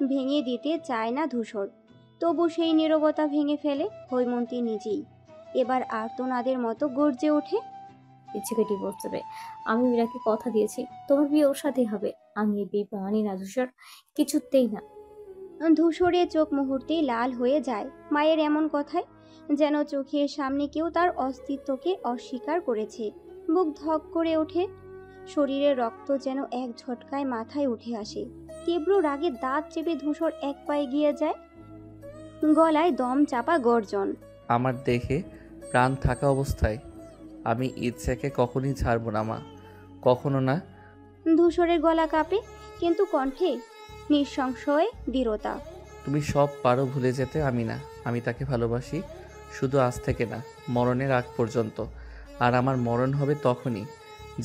ভেঙে দিতে চায় না ধূসর। তবু সেই নীরবতা ভেঙে ফেলে হৈমন্তী নিজেই। এবার আর্তনাদের মতো গর্জে ওঠে, ইচ্ছেকে ডিভোর্স দেবে। আমি মীরাকে কথা দিয়েছি তোমার বিয়ে ওর সাথেই হবে। আমি এই বিয়ে মানি না ধূসর, কিছুতেই না। ধূসরের চোখ মুহূর্তেই লাল হয়ে যায় মায়ের এমন কথায়, যেন চোখের সামনে কেউ তার অস্তিত্বকে অস্বীকার করেছে। বুক ধক করে ওঠে, শরীরের রক্ত যেন এক ঝটকায় মাথায় উঠে আসে। তীব্র রাগে দাঁত চেপে ধূসর এক পায়ে গিয়ে যায়, গলায় দম চাপা গর্জন। আমার দেহে প্রাণ থাকা অবস্থায় আমি ইচ্ছাকে কখনই ছাড়বো না মা, কখনো না। ধূসরের গলা কাঁপে, কিন্তু কণ্ঠে নিঃসংশয় দৃঢ়তা। তুমি সব পারো ভুলে যেতে, আমি না। আমি তাকে ভালোবাসি, শুধু আজ থেকে না, মরণের আগ পর্যন্ত। আর আমার মরণ হবে তখনই,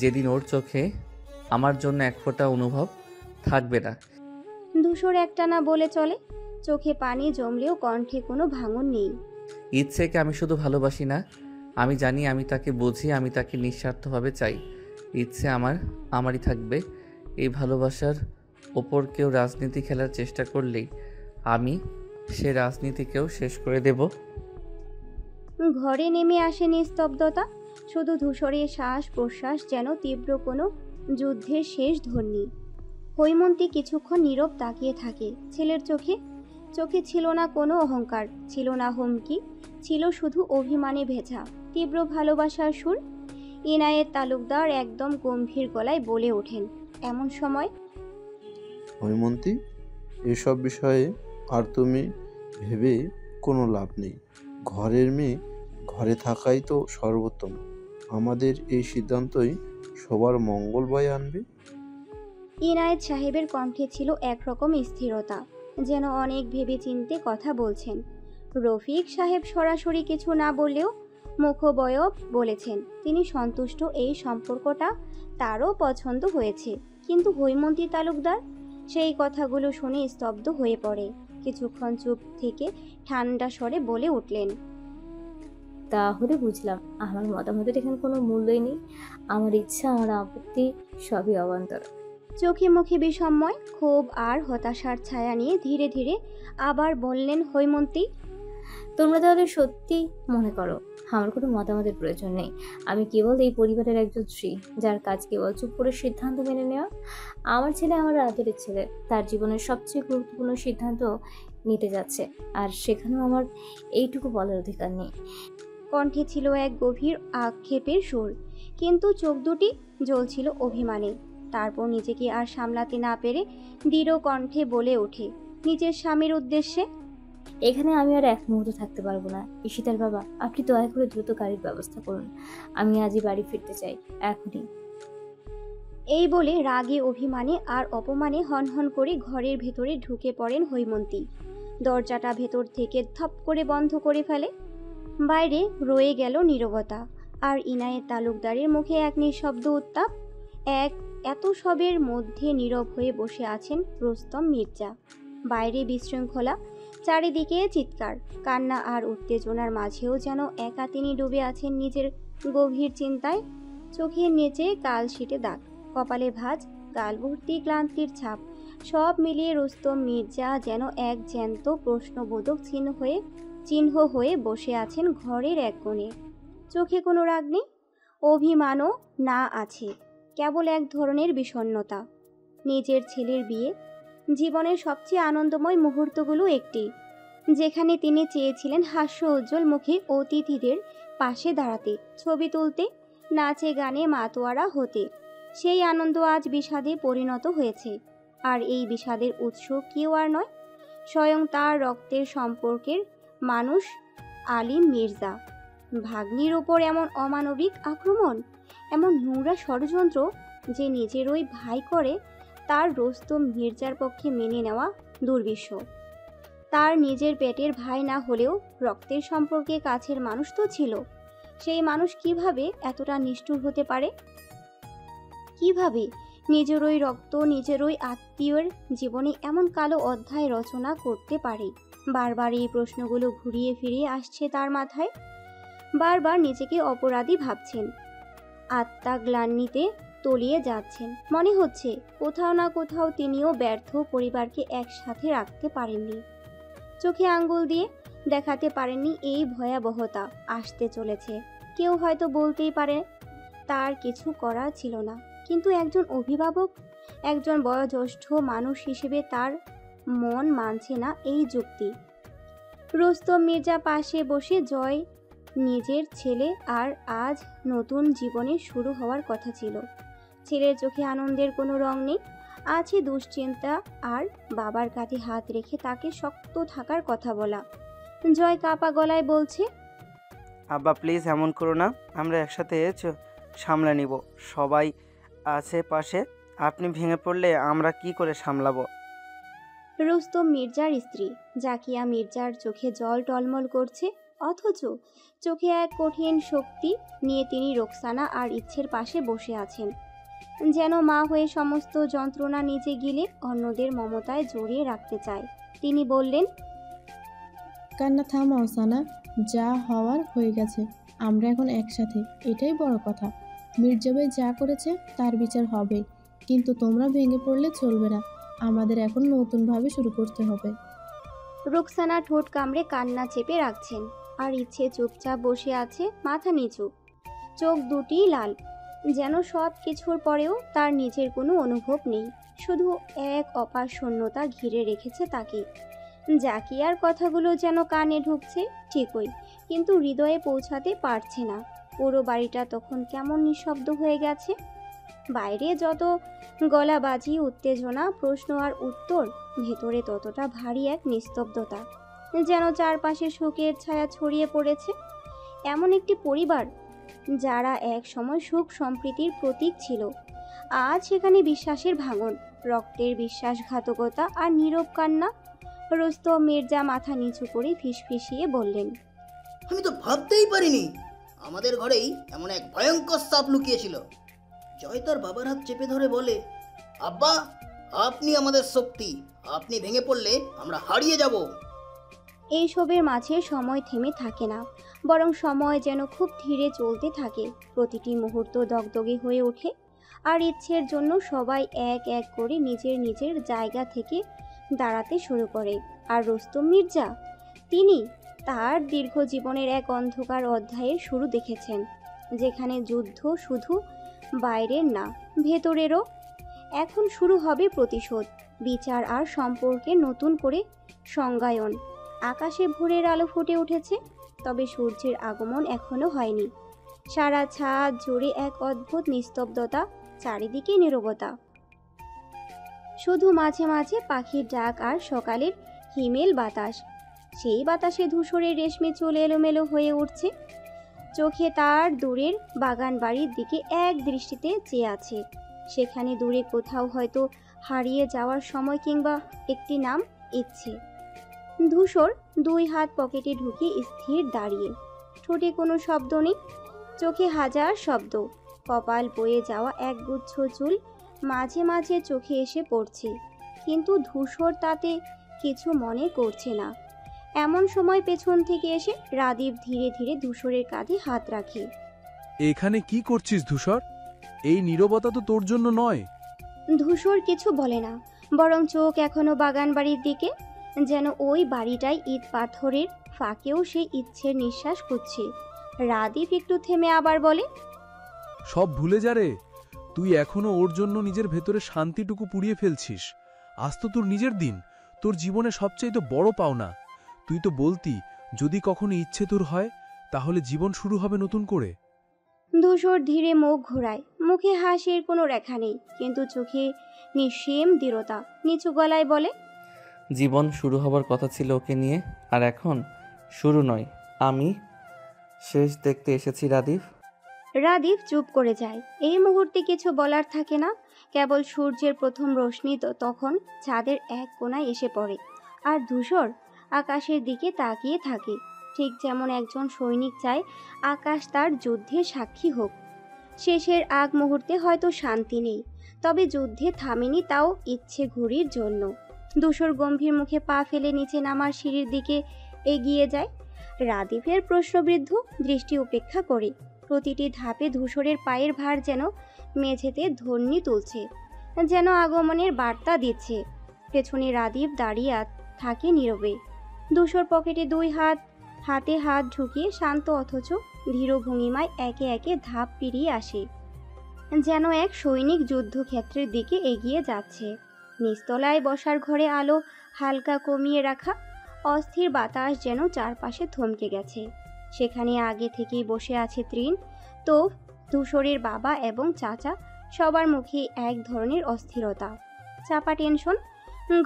যেদিন ওর চোখে আমার জন্য এক ফোঁটা অনুভব থাকবে না। ধূসর একটানা বলে চলে, চোখে পানি জমলেও কণ্ঠে কোনো ভাঙন নেই। ইচ্ছেকে আমি শুধু ভালোবাসি না, আমি জানি, আমি তাকে বুঝি, আমি তাকে নিঃস্বার্থভাবে চাই। ইচ্ছে আমারই থাকবে। এই ভালোবাসার ওপর কেউ রাজনীতি খেলার চেষ্টা করলেই আমি সে রাজনীতিকেও শেষ করে দেব। ঘরে নেমে আসে নিস্তব্ধতা, শুধু ধূসরের শ্বাস প্রশ্বাস, যেন তীব্র কোনো যুদ্ধের শেষ ধ্বনি। হৈমন্তী কিছুক্ষণ নীরব তাকিয়ে থাকে। ছেলের চোখে চোখে ছিল না কোনো অহংকার, ছিল না হুমকি, ছিল শুধু অভিমানে ভেজা তীব্র ভালোবাসার সুর। ইনায়েত তালুকদার একদম গম্ভীর গলায় বলে ওঠেন, এমন সময়, হৈমন্তী, এসব বিষয়ে আর তুমি ভেবে কোনো লাভ নেই। ঘরের মেয়ে ঘরে থাকাই তো সর্বোত্তম। আমাদের এই সিদ্ধান্তই সবার মঙ্গল বয়ে আনবে। ইনায়েত সাহেবের কণ্ঠে ছিল একরকম স্থিরতা, যেন অনেক ভেবেচিন্তে কথা বলছেন। রফিক সাহেব সরাসরি কিছু না বললেও মুখবয়ব বলেছেন তিনি সন্তুষ্ট, এই সম্পর্কটা তারও পছন্দ হয়েছে। কিন্তু হৈমন্তী তালুকদার সেই কথাগুলো শুনে স্তব্ধ হয়ে পড়ে। কিছুক্ষণ চুপ থেকে ঠান্ডা স্বরে বলে উঠলেন, তাহলে বুঝলাম আমার মতামতের এখানে কোনো মূল্যই নেই। আমার ইচ্ছা, আমার আপত্তি সবই অবান্তর। চোখে মুখে বিষময়, ক্ষোভ আর হতাশার ছায়া নিয়ে ধীরে ধীরে আবার বললেন হৈমন্তী, তোমরা তাহলে সত্যি মনে করো আমার কোনো মতামতের প্রয়োজন নেই? আমি কেবল এই পরিবারের একজন স্ত্রী, যার কাজ কেবল চুপ করে সিদ্ধান্ত মেনে নেওয়া। আমার ছেলে আমার আদরের ছেলে, তার জীবনের সবচেয়ে গুরুত্বপূর্ণ সিদ্ধান্ত নিতে যাচ্ছে, আর সেখানেও আমার এইটুকু বলার অধিকার নেই। কণ্ঠে ছিল এক গভীর আক্ষেপের সুর, কিন্তু চোখ দুটি জ্বলছিল অভিমানে। তারপর নিজেকে আর সামলাতে না পেরে দৃঢ় কণ্ঠে বলে ওঠে নিজের স্বামীর উদ্দেশ্যে, এখানে আমি আর এক মুহূর্ত থাকতে পারবো না। ঈশিতার বাবা, আপনি দয়া করে দ্রুত গাড়ির ব্যবস্থা করুন। আমি আজই বাড়ি ফিরতে চাই, এখনই। এই বলে রাগে, অভিমানে আর অপমানে হনহন করে ঘরের ভেতরে ঢুকে পড়েন হৈমন্তী। দরজাটা ভেতর থেকে ধপ করে বন্ধ করে ফেলে। বাইরে রয়ে গেল নীরবতা, আর ইনায়েত তালুকদারের মুখে এক নিঃশব্দ উত্তাপ। এত সবের মধ্যে নীরব হয়ে বসে আছেন রুস্তম মির্জা। বাইরে বিশৃঙ্খলা, চারিদিকে চিৎকার, কান্না আর উত্তেজনার মাঝেও যেন একা তিনি ডুবে আছেন নিজের গভীর চিন্তায়। চোখের নিচে কালশিটে দাগ, কপালে ভাঁজ, গাল ভর্তি ক্লান্তির ছাপ, সব মিলিয়ে রুস্তম মির্জা যেন এক জ্যান্ত প্রশ্নবোধক চিহ্ন হয়ে বসে আছেন ঘরের এক কোণে। চোখে কোনো রাগ নেই, অভিমানও না আছে, কেবল এক ধরনের বিষণ্ণতা। নিজের ছেলের বিয়ে, জীবনের সবচেয়ে আনন্দময় মুহূর্তগুলো একটি, যেখানে তিনি চেয়েছিলেন হাস্য উজ্জ্বল মুখে অতিথিদের পাশে দাঁড়াতে, ছবি তুলতে, নাচে গানে মাতোয়ারা হতে। সেই আনন্দ আজ বিষাদে পরিণত হয়েছে। আর এই বিষাদের উৎস কেউ আর নয়, স্বয়ং তার রক্তের সম্পর্কের মানুষ আলিম মির্জা। ভাগ্নির ওপর এমন অমানবিক আক্রমণ, এমন নোংরা ষড়যন্ত্র যে নিজের ওই ভাই করে, তার রুস্তম মির্জার পক্ষে মেনে নেওয়া দুর্বিষহ। তার নিজের পেটের ভাই না হলেও রক্তের সম্পর্কে কাছের মানুষ তো ছিল। সেই মানুষ কিভাবে এতটা নিষ্ঠুর হতে পারে? কিভাবে নিজের ওই রক্ত, নিজের ওই আত্মীয়ের জীবনে এমন কালো অধ্যায় রচনা করতে পারে? বারবার এই প্রশ্নগুলো ঘুরিয়ে ফিরিয়ে আসছে তার মাথায়। বারবার নিজেকে অপরাধী ভাবছেন, আত্মা গ্লানিতে তলিয়ে যাচ্ছেন। মনে হচ্ছে কোথাও না কোথাও তিনিও ব্যর্থ, পরিবারকে একসাথে রাখতে পারেননি, চোখে আঙ্গুল দিয়ে দেখাতে পারেননি এই ভয়াবহতা আসতে চলেছে। কেউ হয়তো বলতেই পারে তার কিছু করা ছিল না, কিন্তু একজন অভিভাবক, একজন বয়োজ্যেষ্ঠ মানুষ হিসেবে তার মন মানছে না এই যুক্তি। রুস্তম মির্জা পাশে বসে জয় নিজের ছেলে, আর আজ নতুন জীবনে শুরু হওয়ার কথা ছিল। ছেলের চোখে আনন্দের কোনো রং নেই, আছে দুশ্চিন্তা আর বাবার কাঁধে হাত রেখে তাকে শক্ত থাকার কথা বলা। জয় কাপা গলায় বলছে, আব্বা প্লিজ এমন করো না, আমরা একসাথে সামলে নিব, সবাই আছে পাশে। আপনি ভেঙে পড়লে আমরা কি করে সামলাবো? রুস্তম মির্জার স্ত্রী জাকিয়া মির্জার চোখে জল টলমল করছে, অথচ চোখে এক কঠিন শক্তি নিয়ে তিনি রোকসানা আর ইচ্ছের পাশে বসে আছেন, যেন মা হয়ে সমস্ত যন্ত্রণা নিজে গিলে অন্যদের মমতায় জড়িয়ে রাখতে চায়। তিনি বললেন, কান্না থামাও সানা, যা হওয়ার হয়ে গেছে, আমরা এখন একসাথে, এটাই বড় কথা। মির্জা ভাই যা করেছে তার বিচার হবে, কিন্তু তোমরা ভেঙে পড়লে চলবে না, আমাদের এখন নতুনভাবে শুরু করতে হবে। রোকসানা ঠোঁট কামড়ে কান্না চেপে রাখছেন, আর ইচ্ছে চুপচাপ বসে আছে মাথা নিচু, চোখ দুটি লাল, যেন সব কিছুর পরেও তার নিজের কোনো অনুভব নেই, শুধু এক অপার শূন্যতা ঘিরে রেখেছে তাকে। জাকিয়ার কথাগুলো যেন কানে ঢুকছে ঠিকই, কিন্তু হৃদয়ে পৌঁছাতে পারছে না। পুরো বাড়িটা তখন কেমন নিঃশব্দ হয়ে গেছে। বাইরে যত গলাবাজি, উত্তেজনা, প্রশ্ন আর উত্তর, ভেতরে ততটা ভারী এক নিস্তব্ধতা, যেন চারপাশে শোকের ছায়া ছড়িয়ে পড়েছে। এমন একটি পরিবার যারা এক সময় সুখ সম্প্রীতির প্রতীক ছিল, আজ সেখানে বিশ্বাসের ভাঙন, রক্তের বিশ্বাসঘাতকতা আর নীরব কান্না। রুস্তম মির্জা মাথা নিচু করে ফিসফিসিয়ে বললেন, আমি তো ভাবতেই পারিনি আমাদের ঘরেই এমন এক ভয়ঙ্কর সাপ লুকিয়েছিল। জয় তার বাবার হাত চেপে ধরে বলে, আব্বা, আপনি আমাদের শক্তি, আপনি ভেঙে পড়লে আমরা হারিয়ে যাব। এইসবের মাঝে সময় থেমে থাকে না, বরং সময় যেন খুব ধীরে চলতে থাকে। প্রতিটি মুহূর্ত দগদগে হয়ে ওঠে, আর ইচ্ছের জন্য সবাই এক এক করে নিজের নিজের জায়গা থেকে দাঁড়াতে শুরু করে। আর রুস্তম মির্জা, তিনি তার দীর্ঘ জীবনের এক অন্ধকার অধ্যায়ের শুরু দেখেছেন, যেখানে যুদ্ধ শুধু বাইরের না, ভেতরেরও। এখন শুরু হবে প্রতিশোধ, বিচার আর সম্পর্কে নতুন করে সংজ্ঞায়ন। আকাশে ভোরের আলো ফুটে উঠেছে, তবে সূর্যের আগমন এখনো হয়নি। সারা ছাদ জুড়ে এক অদ্ভুত নিস্তব্ধতা, চারিদিকে নীরবতা। শুধু মাঝে মাঝে পাখির ডাক আর সকালের হিমেল বাতাস। সেই বাতাসে ধূসরের রেশমি চুল এলোমেলো হয়ে উঠছে। চোখে তার দূরের বাগান বাড়ির দিকে এক দৃষ্টিতে চেয়ে আছে। সেখানে দূরে কোথাও হয়তো হারিয়ে যাওয়ার সময়, কিংবা একটি নাম, ইচ্ছে। ধূসর দুই হাত পকেটে ঢুকে স্থির দাঁড়িয়ে, ঠোঁটে কোনো শব্দ নেই, চোখে হাজার শব্দ। কপাল বয়ে যাওয়া একগুচ্ছ চুল মাঝে মাঝে চোখে এসে পড়ছে, কিন্তু ধূসর তাতে কিছু মনে করছে না। এমন সময় পেছন থেকে এসে রাদীপ ধীরে ধীরে ধূসরের কাঁধে হাত রাখে। এখানে কি করছিস ধূসর? এই নীরবতা তো তোর জন্য নয়। ধূসর কিছু বলে না, বরং চোখ এখনো বাগান বাড়ির দিকে, যেন ওই বাড়িটাই ইট পাথরের ফাঁকেও সে ইচ্ছের নিঃশ্বাস খুঁজছে। রাদীপ একটু থেমে আবার বলে, সব ভুলে যা রে, তুই এখনো ওর জন্য নিজের ভেতরে শান্তিটুকু পুড়িয়ে ফেলছিস। আজ তো তোর নিজের দিন, তোর জীবনে সবচাইতে বড় পাওনা। তুই তো বলতি, যদি কখনো ইচ্ছে তোর হয়, তাহলে জীবন শুরু হবে নতুন করে। ধূসর ধীরে মুখ ঘোরায়, মুখে হাসির কোনো রেখা নেই, কিন্তু চোখে নিঃসীম দৃঢ়তা। নিচু গলায় বলে, জীবন শুরু হবার কথা ছিল ওকে নিয়ে, আর এখন শুরু নয়, আমি শেষ দেখতে এসেছি রাদীপ। রাদীপ চুপ করে যায়। এই মুহূর্তে কিছু বলার থাকে না, কেবল সূর্যের প্রথম রশ্মি তখন ছাদের এক কোণায় এসে পড়ে, আর ধূসর আকাশের দিকে তাকিয়ে থাকে, ঠিক যেমন একজন সৈনিক চায় আকাশ তার যুদ্ধের সাক্ষী হোক। শেষের আগ মুহূর্তে হয়তো শান্তি নেই, তবে যুদ্ধে থামেনি, তাও ইচ্ছে ঘুরির জন্য। ধূসর গম্ভীর মুখে পা ফেলে নিচে নামার সিঁড়ির দিকে এগিয়ে যায়। রাদীপের প্রশ্নবিদ্ধ দৃষ্টি উপেক্ষা করে। প্রতিটি ধাপে ধূসরের পায়ের ভার যেন মেঝেতে ধ্বনি তুলছে, যেন আগমনের বার্তা দিচ্ছে। পেছনে রাদীপ দাঁড়িয়ে থাকে নীরবে। ধূসর পকেটে দুই হাতে হাত ঢুকিয়ে শান্ত অথচ ধীর ভঙ্গিমায় একে একে ধাপ পেরিয়ে আসে, যেন এক সৈনিক যুদ্ধক্ষেত্রের দিকে এগিয়ে যাচ্ছে। নিচতলায় বসার ঘরে আলো হালকা কমিয়ে রাখা, অস্থির বাতাস যেন চারপাশে থমকে গেছে। সেখানে আগে থেকেই বসে আছে তৃণ, তো ধূসরের বাবা এবং চাচা, সবার মুখে এক ধরনের অস্থিরতা, চাপা টেনশন।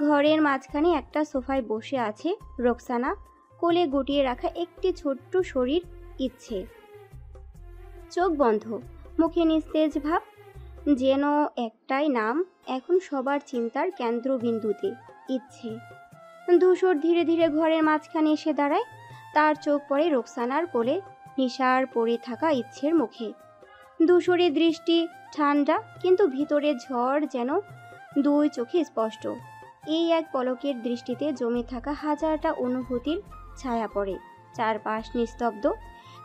ঘরের মাঝখানে একটা সোফায় বসে আছে রোকসানা, কোলে গুটিয়ে রাখা একটি ছোট্ট শরীর, ইচ্ছে। চোখ বন্ধ, মুখে নিস্তেজ ভাব, যেন একটাই নাম এখন সবার চিন্তার কেন্দ্রবিন্দুতে, ইচ্ছে। ধূসর ধীরে ধীরে ঘরের মাঝখানে এসে দাঁড়ায়। তার চোখ পড়ে রোকসানার কোলে নিশার পড়ে থাকা ইচ্ছের মুখে। ধূসরের দৃষ্টি ঠান্ডা, কিন্তু ভিতরে ঝড় যেন দুই চোখে স্পষ্ট। এই এক পলকের দৃষ্টিতে জমে থাকা হাজারটা অনুভূতির ছায়া পড়ে। চারপাশ নিস্তব্ধ,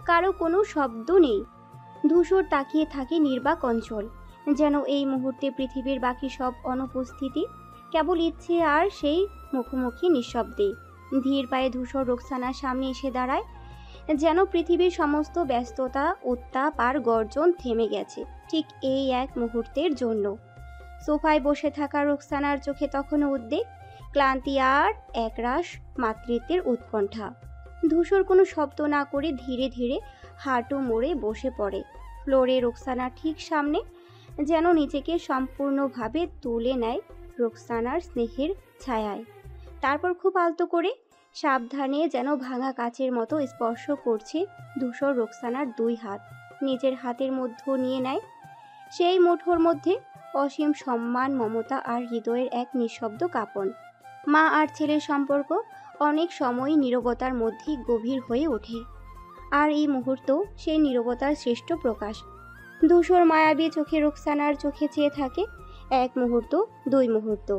কারো কোনো শব্দ নেই। ধূসর তাকিয়ে থাকে নির্বাক অঞ্চল, যেন এই মুহূর্তে পৃথিবীর বাকি সব অনুপস্থিতি, কেবল ইচ্ছে আর সেই মুখোমুখি নিঃশব্দে। ধীর পায়ে ধূসর রোকসানার সামনে এসে দাঁড়ায়, যেন পৃথিবীর সমস্ত ব্যস্ততা, উত্তাপ আর গর্জন থেমে গেছে ঠিক এই এক মুহূর্তের জন্য। সোফায় বসে থাকা রোকসানার চোখে তখনও উদ্বেগ, ক্লান্তি আর একরাশ মাতৃত্বের উৎকণ্ঠা। ধূসর কোনো শব্দ না করে ধীরে ধীরে হাঁটু মুড়ে বসে পড়ে ফ্লোরে রোকসানার ঠিক সামনে, যেন নিজেকে সম্পূর্ণভাবে তুলে নেয় রোকসানার স্নেহের ছায়ায়। তারপর খুব আলতো করে, সাবধানে, যেন ভাঙা কাচের মতো স্পর্শ করছে ধূসর রোকসানার দুই হাত, নিজের হাতের মধ্যে নিয়ে নেয়। সেই মুঠোর মধ্যে অসীম সম্মান, মমতা আর হৃদয়ের এক নিঃশব্দ কাঁপন। মা আর ছেলের সম্পর্ক অনেক সময় নীরবতার মধ্যেই গভীর হয়ে ওঠে, আর এই মুহূর্ত সেই নীরবতার শ্রেষ্ঠ প্রকাশ। ধূসর মায়াবী চোখে রুকসানার চোখে চেয়ে থাকে 1 মুহূর্ত, 2 মুহূর্ত,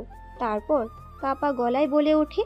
তারপর কাপা গলায় বলে ওঠে,